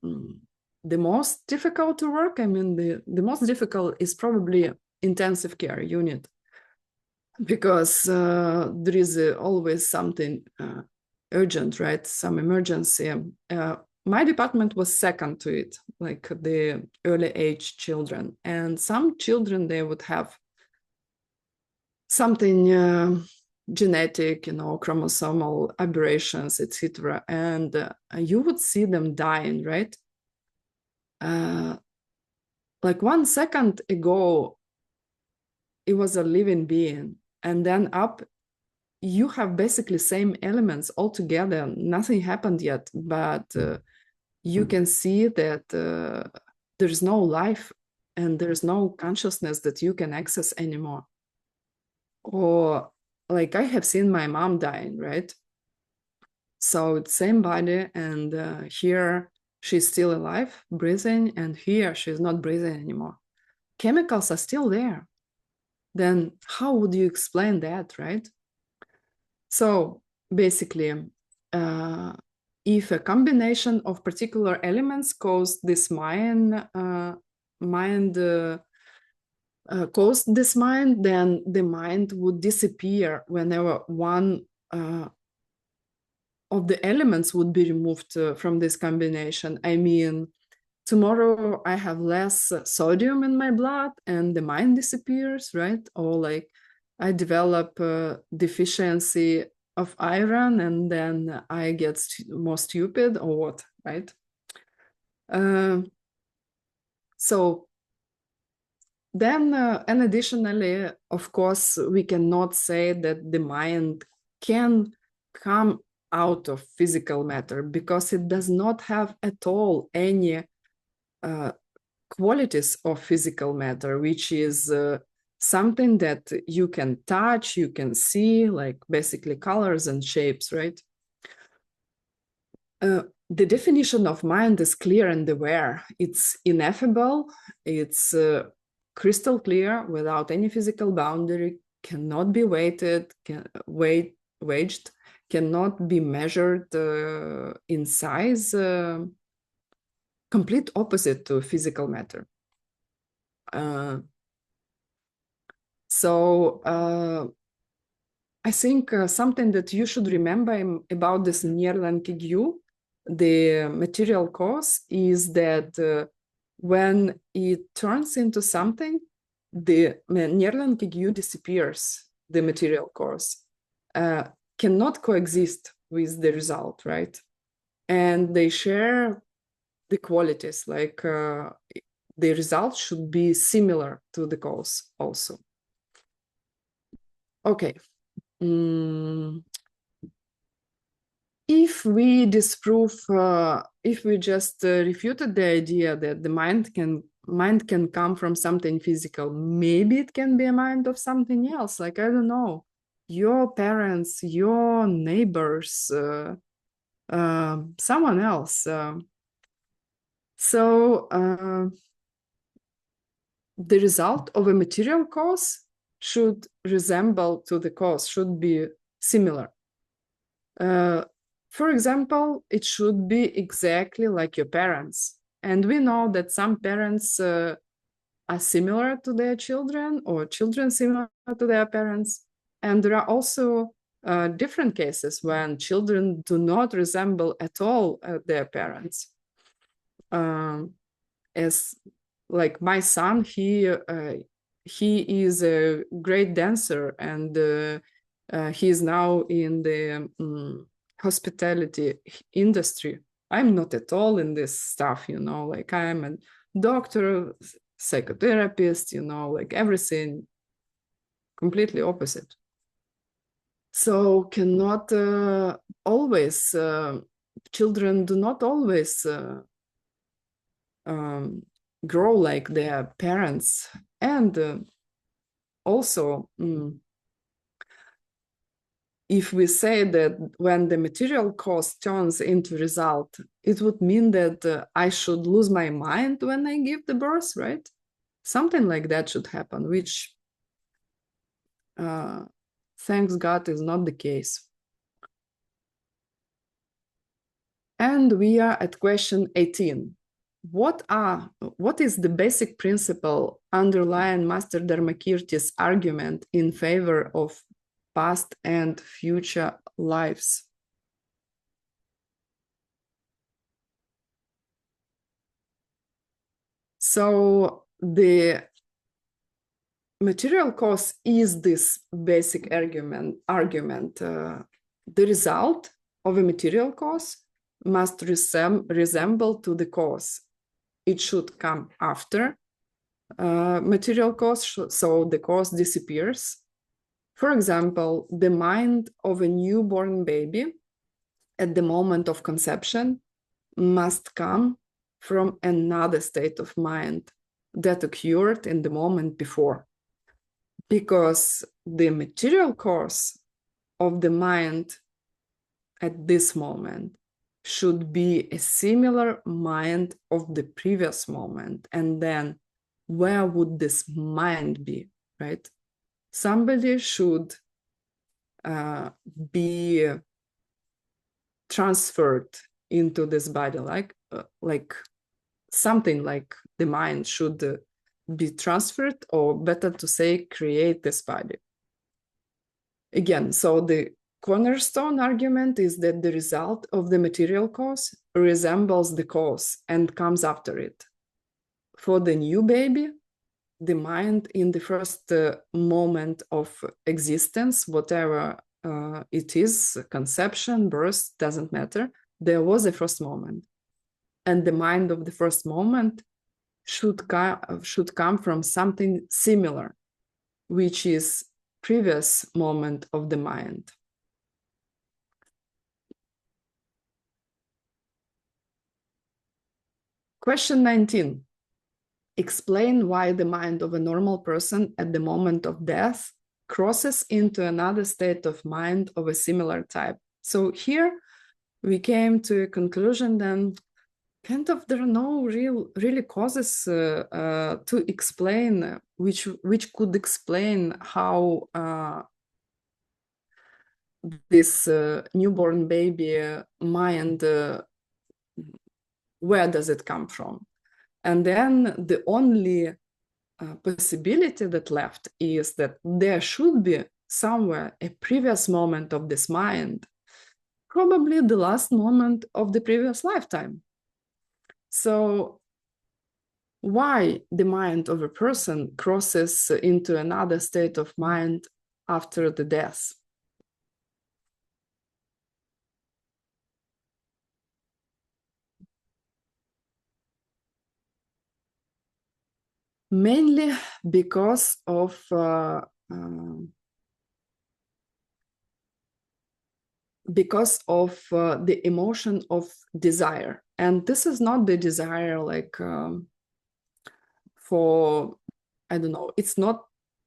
most difficult to work. I mean, the most difficult is probably intensive care unit, because there is always something urgent, right? Some emergency. My department was second to it, like the early age children. And some children, they would have something genetic, you know, chromosomal aberrations, etc. And you would see them dying, right? Like 1 second ago, it was a living being. And then up, you have basically same elements all together. Nothing happened yet, but you can see that there's no life and there's no consciousness that you can access anymore. Or like I have seen my mom dying, right? So it's same body, and here she's still alive, breathing, and here she's not breathing anymore. Chemicals are still there. Then how would you explain that, right? So basically, if a combination of particular elements cause this caused this mind, then the mind would disappear whenever one of the elements would be removed from this combination. I mean, tomorrow I have less sodium in my blood and the mind disappears, right? Or like I develop deficiency of iron and then I get more stupid or what, right? So then, and additionally, of course, we cannot say that the mind can come out of physical matter because it does not have at all any qualities of physical matter, which is something that you can touch, you can see, like basically colors and shapes, right? The definition of mind is clear and aware. It's ineffable, it's crystal clear, without any physical boundary, cannot be weighted, waged, cannot be measured in size, complete opposite to physical matter. I think something that you should remember about this Nierlankigyu, the material cause, is that when it turns into something, the Nierlankigyu disappears, the material cause, cannot coexist with the result, right? And they share the qualities, like the result should be similar to the cause also. Okay. If we disprove, if we just refuted the idea that the mind can come from something physical, maybe it can be a mind of something else, like, I don't know, your parents, your neighbors, someone else. So the result of a material cause should resemble to the cause, should be similar. For example, it should be exactly like your parents. And we know that some parents are similar to their children, or children similar to their parents. And there are also different cases when children do not resemble at all their parents. As like my son, he is a great dancer, and he is now in the hospitality industry. I'm not at all in this stuff, you know, like I'm a doctor, psychotherapist, you know, like everything completely opposite. So cannot always, children do not always grow like their parents. And also, if we say that when the material cause turns into result, it would mean that I should lose my mind when I give the birth, right? Something like that should happen, which, thanks God, is not the case. And we are at question 18. What is the basic principle underlying Master Dharmakirti's argument in favor of past and future lives? So the material cause is this basic argument. The result of a material cause must resemble to the cause. It should come after material cause, so the cause disappears. For example, the mind of a newborn baby at the moment of conception must come from another state of mind that occurred in the moment before, because the material cause of the mind at this moment should be a similar mind of the previous moment. And then where would this mind be, right? Somebody should be transferred into this body, like something like the mind should be transferred, or better to say, create this body. Again, so the cornerstone argument is that the result of the material cause resembles the cause and comes after it. For the new baby, the mind in the first moment of existence, whatever it is, conception, birth, doesn't matter, there was a first moment. And the mind of the first moment should come from something similar, which is previous moment of the mind. Question 19. Explain why the mind of a normal person at the moment of death crosses into another state of mind of a similar type. So here we came to a conclusion then, kind of there are no really causes to explain, which could explain how this newborn baby mind, where does it come from? And then the only possibility that left is that there should be somewhere a previous moment of this mind, probably the last moment of the previous lifetime. So why the mind of a person crosses into another state of mind after the death? Mainly because of the emotion of desire. And this is not the desire like for, I don't know, it's not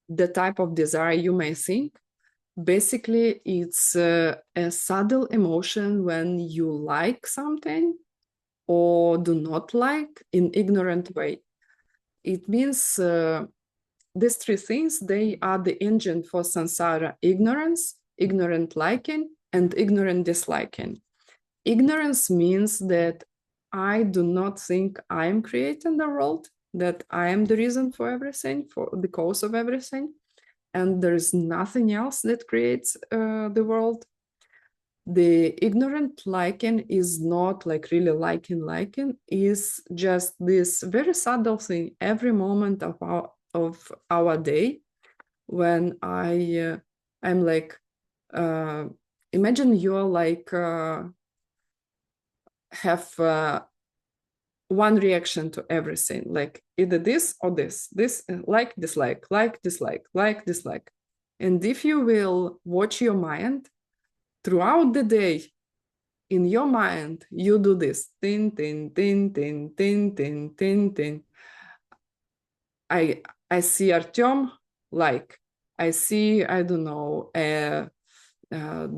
the type of desire you may think. Basically, it's a subtle emotion when you like something or do not like in ignorant way. It means these three things, they are the engine for samsara: ignorance, ignorant liking, and ignorant disliking. Ignorance means that I do not think I am creating the world, that I am the reason for everything, for the cause of everything, and there is nothing else that creates the world. The ignorant liking is not like really liking, is just this very subtle thing every moment of our day when I'm like, imagine you're like have one reaction to everything, like either this or this, like, dislike, like, dislike, like, dislike. And if you will watch your mind throughout the day, in your mind, you do this, tin, tin, tin, tin, tin, tin, tin, tin. I see Artyom, like, I see, I don't know, a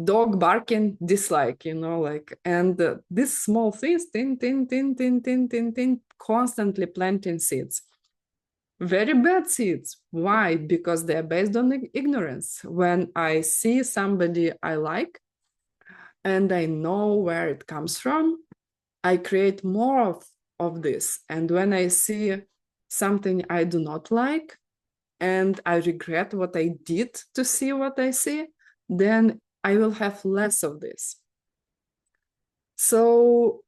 dog barking, dislike, you know, like, and these small things, tin, tin, tin, tin, tin, tin, tin, constantly planting seeds. Very bad seeds. Why? Because they're based on ignorance. When I see somebody I like and I know where it comes from, I create more of this. And when I see something I do not like and I regret what I did to see what I see, then I will have less of this. So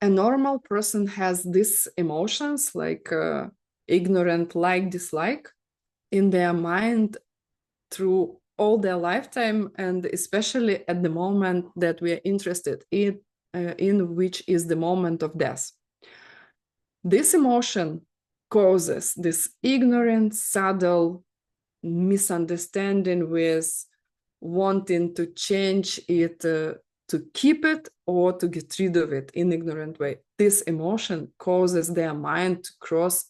a normal person has these emotions like ignorant, like, dislike in their mind through all their lifetime, and especially at the moment that we are interested in, which is the moment of death. This emotion causes this ignorant, subtle misunderstanding with wanting to change it, to keep it or to get rid of it in ignorant way. This emotion causes their mind to cross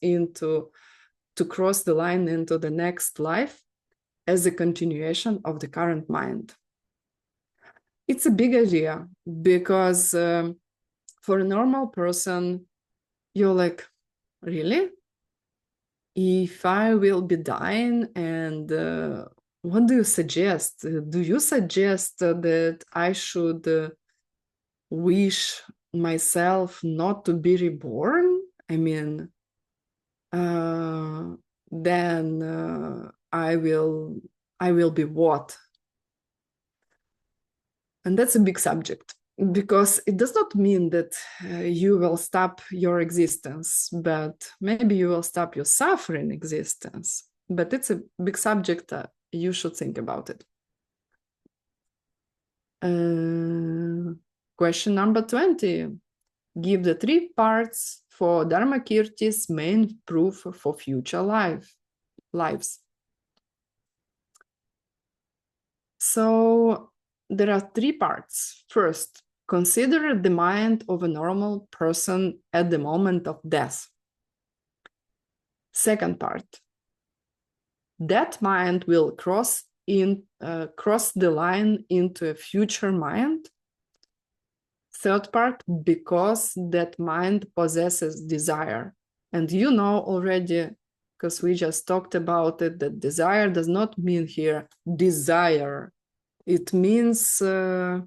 the line into the next life as a continuation of the current mind. It's a big idea because for a normal person, you're like, really? If I will be dying and what do you suggest? Do you suggest that I should wish myself not to be reborn? I mean, then I will be what? And that's a big subject, because it does not mean that you will stop your existence, but maybe you will stop your suffering existence. But it's a big subject. You should think about it. Question number 20. Give the 3 parts for Dharmakirti's main proof for future lives. So there are 3 parts. First, consider the mind of a normal person at the moment of death. Second part, that mind will cross the line into a future mind. Third part, because that mind possesses desire. And you know already, because we just talked about it, that desire does not mean here desire. It means I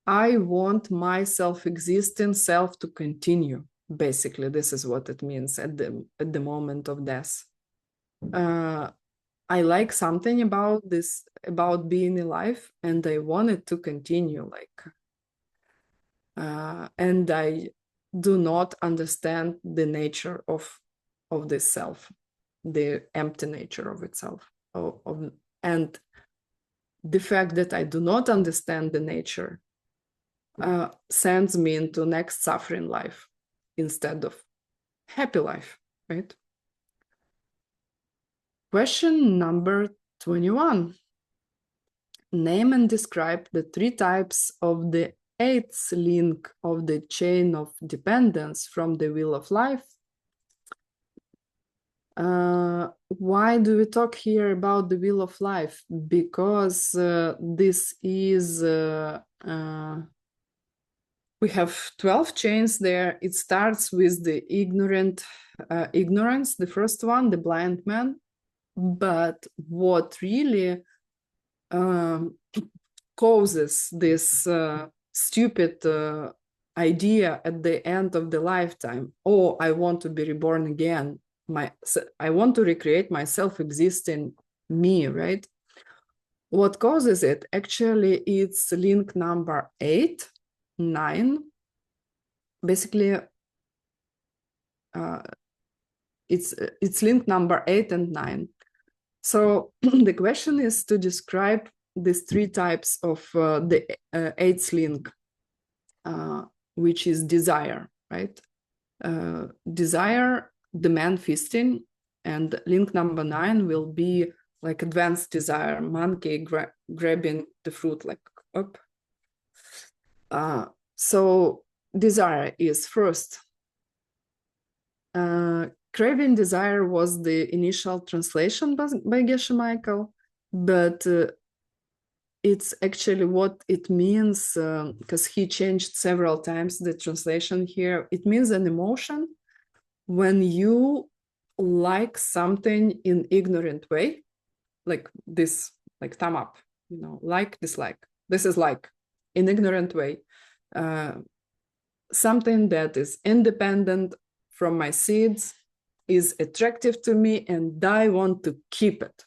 want my self-existing self to continue. Basically, this is what it means at the moment of death. I like something about this, about being alive, and I want it to continue. And I do not understand the nature of this self, the empty nature of itself. And the fact that I do not understand the nature sends me into next suffering life instead of happy life, right? Question number 21. Name and describe the 3 types of the 8th link of the chain of dependence from the wheel of life. Why do we talk here about the wheel of life? Because this is we have 12 chains there. It starts with the ignorance, the first one, the blind man. But what really causes this stupid idea at the end of the lifetime, oh, I want to be reborn again. I want to recreate my self-existing me, right? What causes it? Actually, it's link number 8, 9. Basically, it's link number 8 and 9. So the question is to describe these 3 types of the 8th link, which is desire, right? Desire, the man feasting, and link number 9 will be like advanced desire, monkey grabbing the fruit, like up. So desire is first. Craving desire was the initial translation by Geshe Michael, but it's actually what it means, because he changed several times the translation here. It means an emotion when you like something in ignorant way, like this, like thumb up, like, dislike. This is like in ignorant way. Something that is independent from my seeds is attractive to me, and I want to keep it.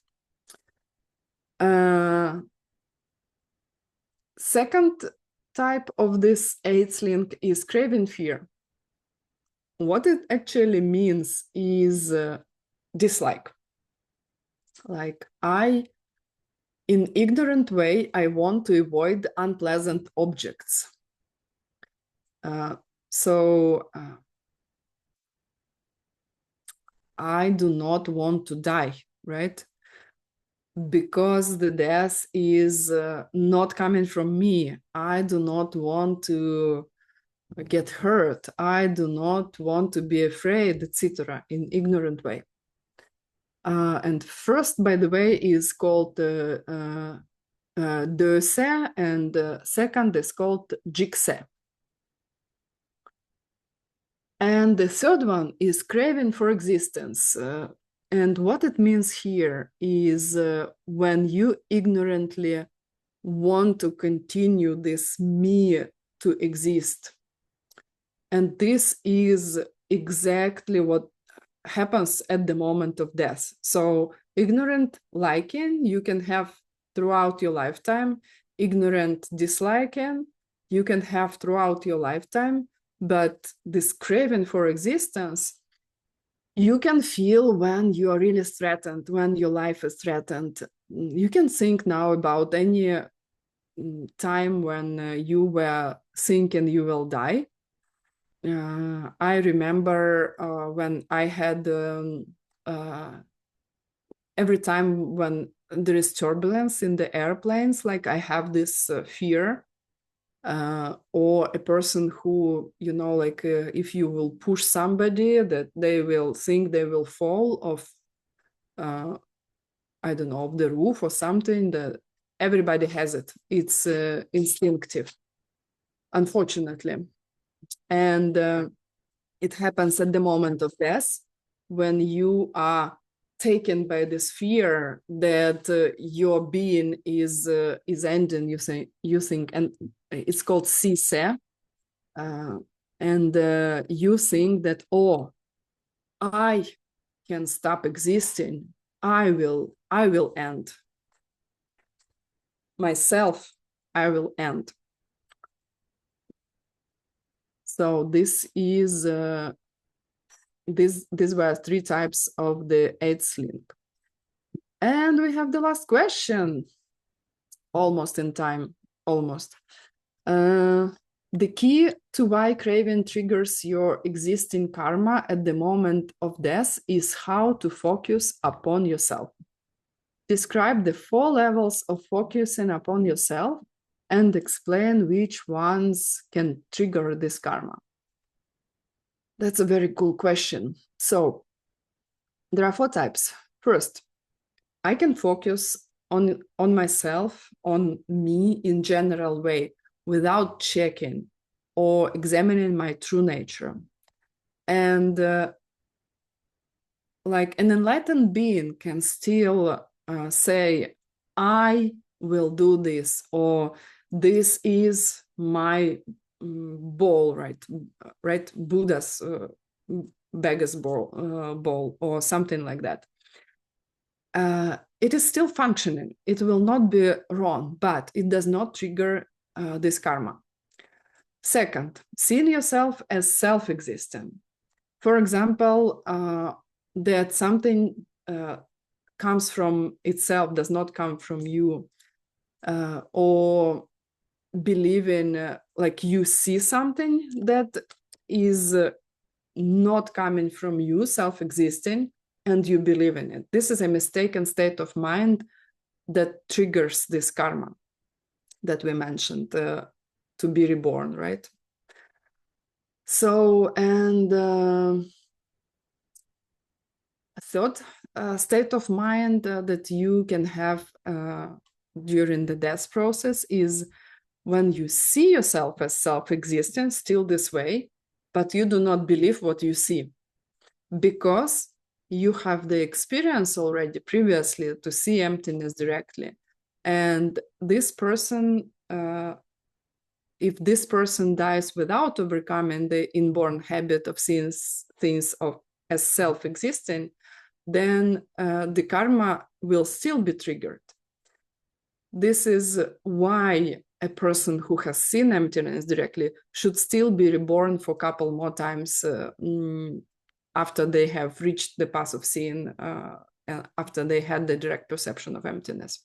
Second type of this 8th link is craving fear. What it actually means is dislike. Like in ignorant way, I want to avoid unpleasant objects. So I do not want to die, right? Because the death is not coming from me. I do not want to get hurt. I do not want to be afraid, etc. in ignorant way. And first, by the way, is called Döse, and second is called Jikse. And the third one is craving for existence. And what it means here is when you ignorantly want to continue this me to exist. And this is exactly what happens at the moment of death. So ignorant liking you can have throughout your lifetime, ignorant disliking you can have throughout your lifetime, but this craving for existence you can feel when you are really threatened, when your life is threatened. You can think now about any time when you were thinking you will die. I remember when I had every time when there is turbulence in the airplanes, like I have this fear, or a person who, you know, like if you will push somebody, that they will think they will fall off, I don't know, off the roof or something. That everybody has it. It's instinctive, unfortunately. And it happens at the moment of death when you are taken by this fear that your being is ending. You think, and it's called sise, and you think that, oh, I can stop existing. I will end myself. I will end. So this is these were three types of the eighth slink. And we have the last question, almost in time, almost. The key to why craving triggers your existing karma at the moment of death is how to focus upon yourself. Describe the 4 levels of focusing upon yourself and explain which ones can trigger this karma. That's a very cool question. So there are 4 types. First, I can focus on myself, on me in general way, without checking or examining my true nature. And like an enlightened being can still say, I will do this, or this is my ball, right? Buddha's beggar's ball, or something like that. It is still functioning. It will not be wrong, but it does not trigger this karma. Second, seeing yourself as self-existent. For example, that something comes from itself, does not come from you, or believing like you see something that is not coming from you, self-existing, and you believe in it. This is a mistaken state of mind that triggers this karma that we mentioned, to be reborn, right? So, and a third state of mind that you can have during the death process is when you see yourself as self-existent, still this way, but you do not believe what you see, because you have the experience already previously to see emptiness directly. And this person, if this person dies without overcoming the inborn habit of seeing things as self-existing, then the karma will still be triggered. This is why a person who has seen emptiness directly should still be reborn for a couple more times after they have reached the path of seeing, after they had the direct perception of emptiness.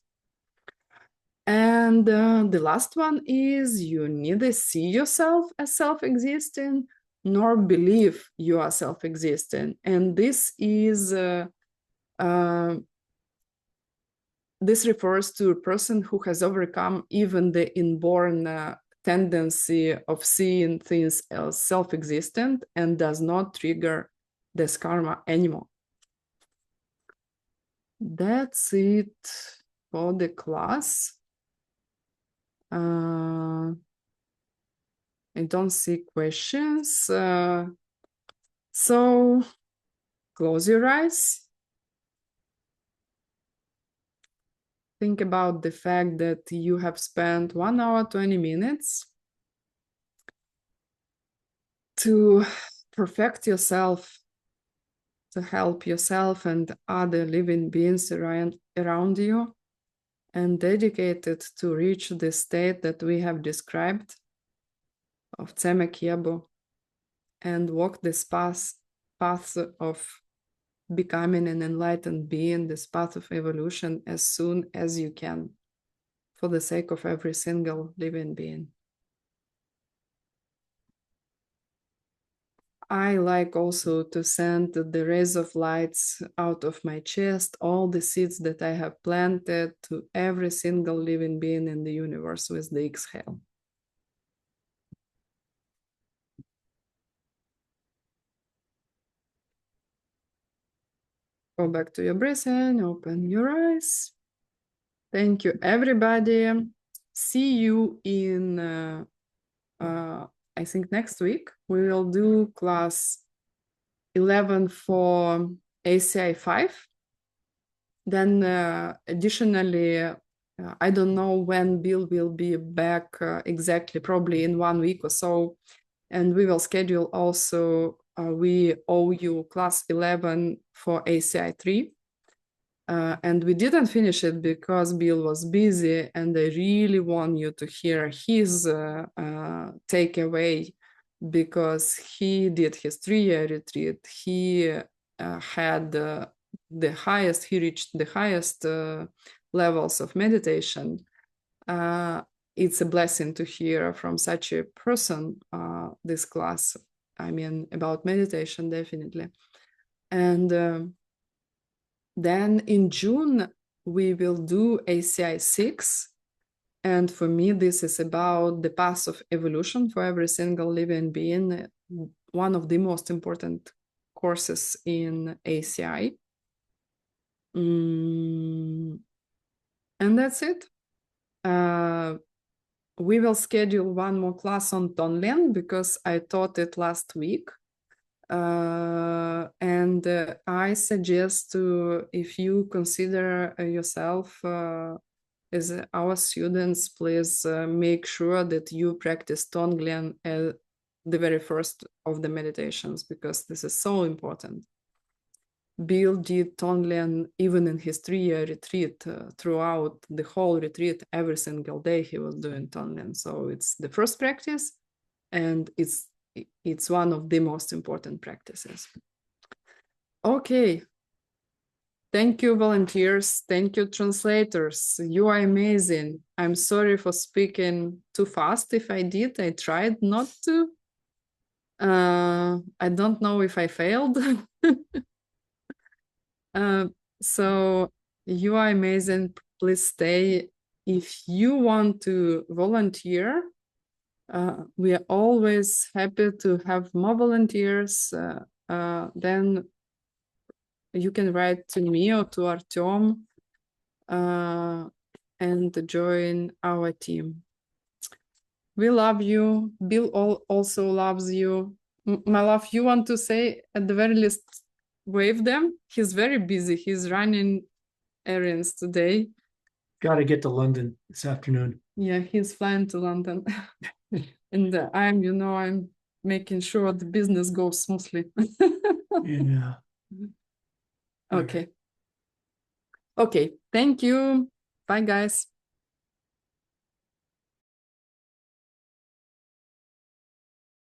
And the last one is you neither see yourself as self-existing nor believe you are self-existing. And this is this refers to a person who has overcome even the inborn tendency of seeing things as self-existent and does not trigger this karma anymore. That's it for the class. I don't see questions. So close your eyes think about the fact that you have spent 1 hour, 20 minutes to perfect yourself, to help yourself and other living beings around you, and dedicated to reach the state that we have described of Tzemek Yebo, and walk this path of becoming an enlightened being, this path of evolution, as soon as you can, for the sake of every single living being. I like also to send the rays of lights out of my chest, all the seeds that I have planted, to every single living being in the universe with the exhale. Go back to your breathing, open your eyes. Thank you, everybody. See you in, I think next week. We will do class 11 for ACI 5. Then additionally, I don't know when Bill will be back exactly, probably in 1 week or so. And we will schedule also, we owe you class 11 for ACI 3. And we didn't finish it because Bill was busy, and I really want you to hear his takeaway, because he did his 3-year retreat. He had the highest, he reached the highest levels of meditation. It's a blessing to hear from such a person this class. I mean, about meditation, definitely. And then in June, we will do ACI 6. And for me, this is about the path of evolution for every single living being, one of the most important courses in ACI. And that's it. We will schedule one more class on Tonlin because I taught it last week. And I suggest if you consider yourself as our students, please make sure that you practice Tonglen at the very first of the meditations, because this is so important. Bill did Tonglen even in his 3-year retreat. Throughout the whole retreat, every single day he was doing Tonglen. So it's the first practice, and it's one of the most important practices. Okay. Thank you, volunteers. Thank you, translators. You are amazing. I'm sorry for speaking too fast. If I did, I tried not to. I don't know if I failed. So you are amazing. Please stay. If you want to volunteer, we are always happy to have more volunteers. Then you can write to me or to Artyom and join our team. We love you. Bill also loves you. My love, you want to say at the very least, wave them? He's very busy. He's running errands today. Got to get to London this afternoon. Yeah, he's flying to London. And I'm making sure the business goes smoothly. Yeah. Okay. Okay. Thank you. Bye, guys.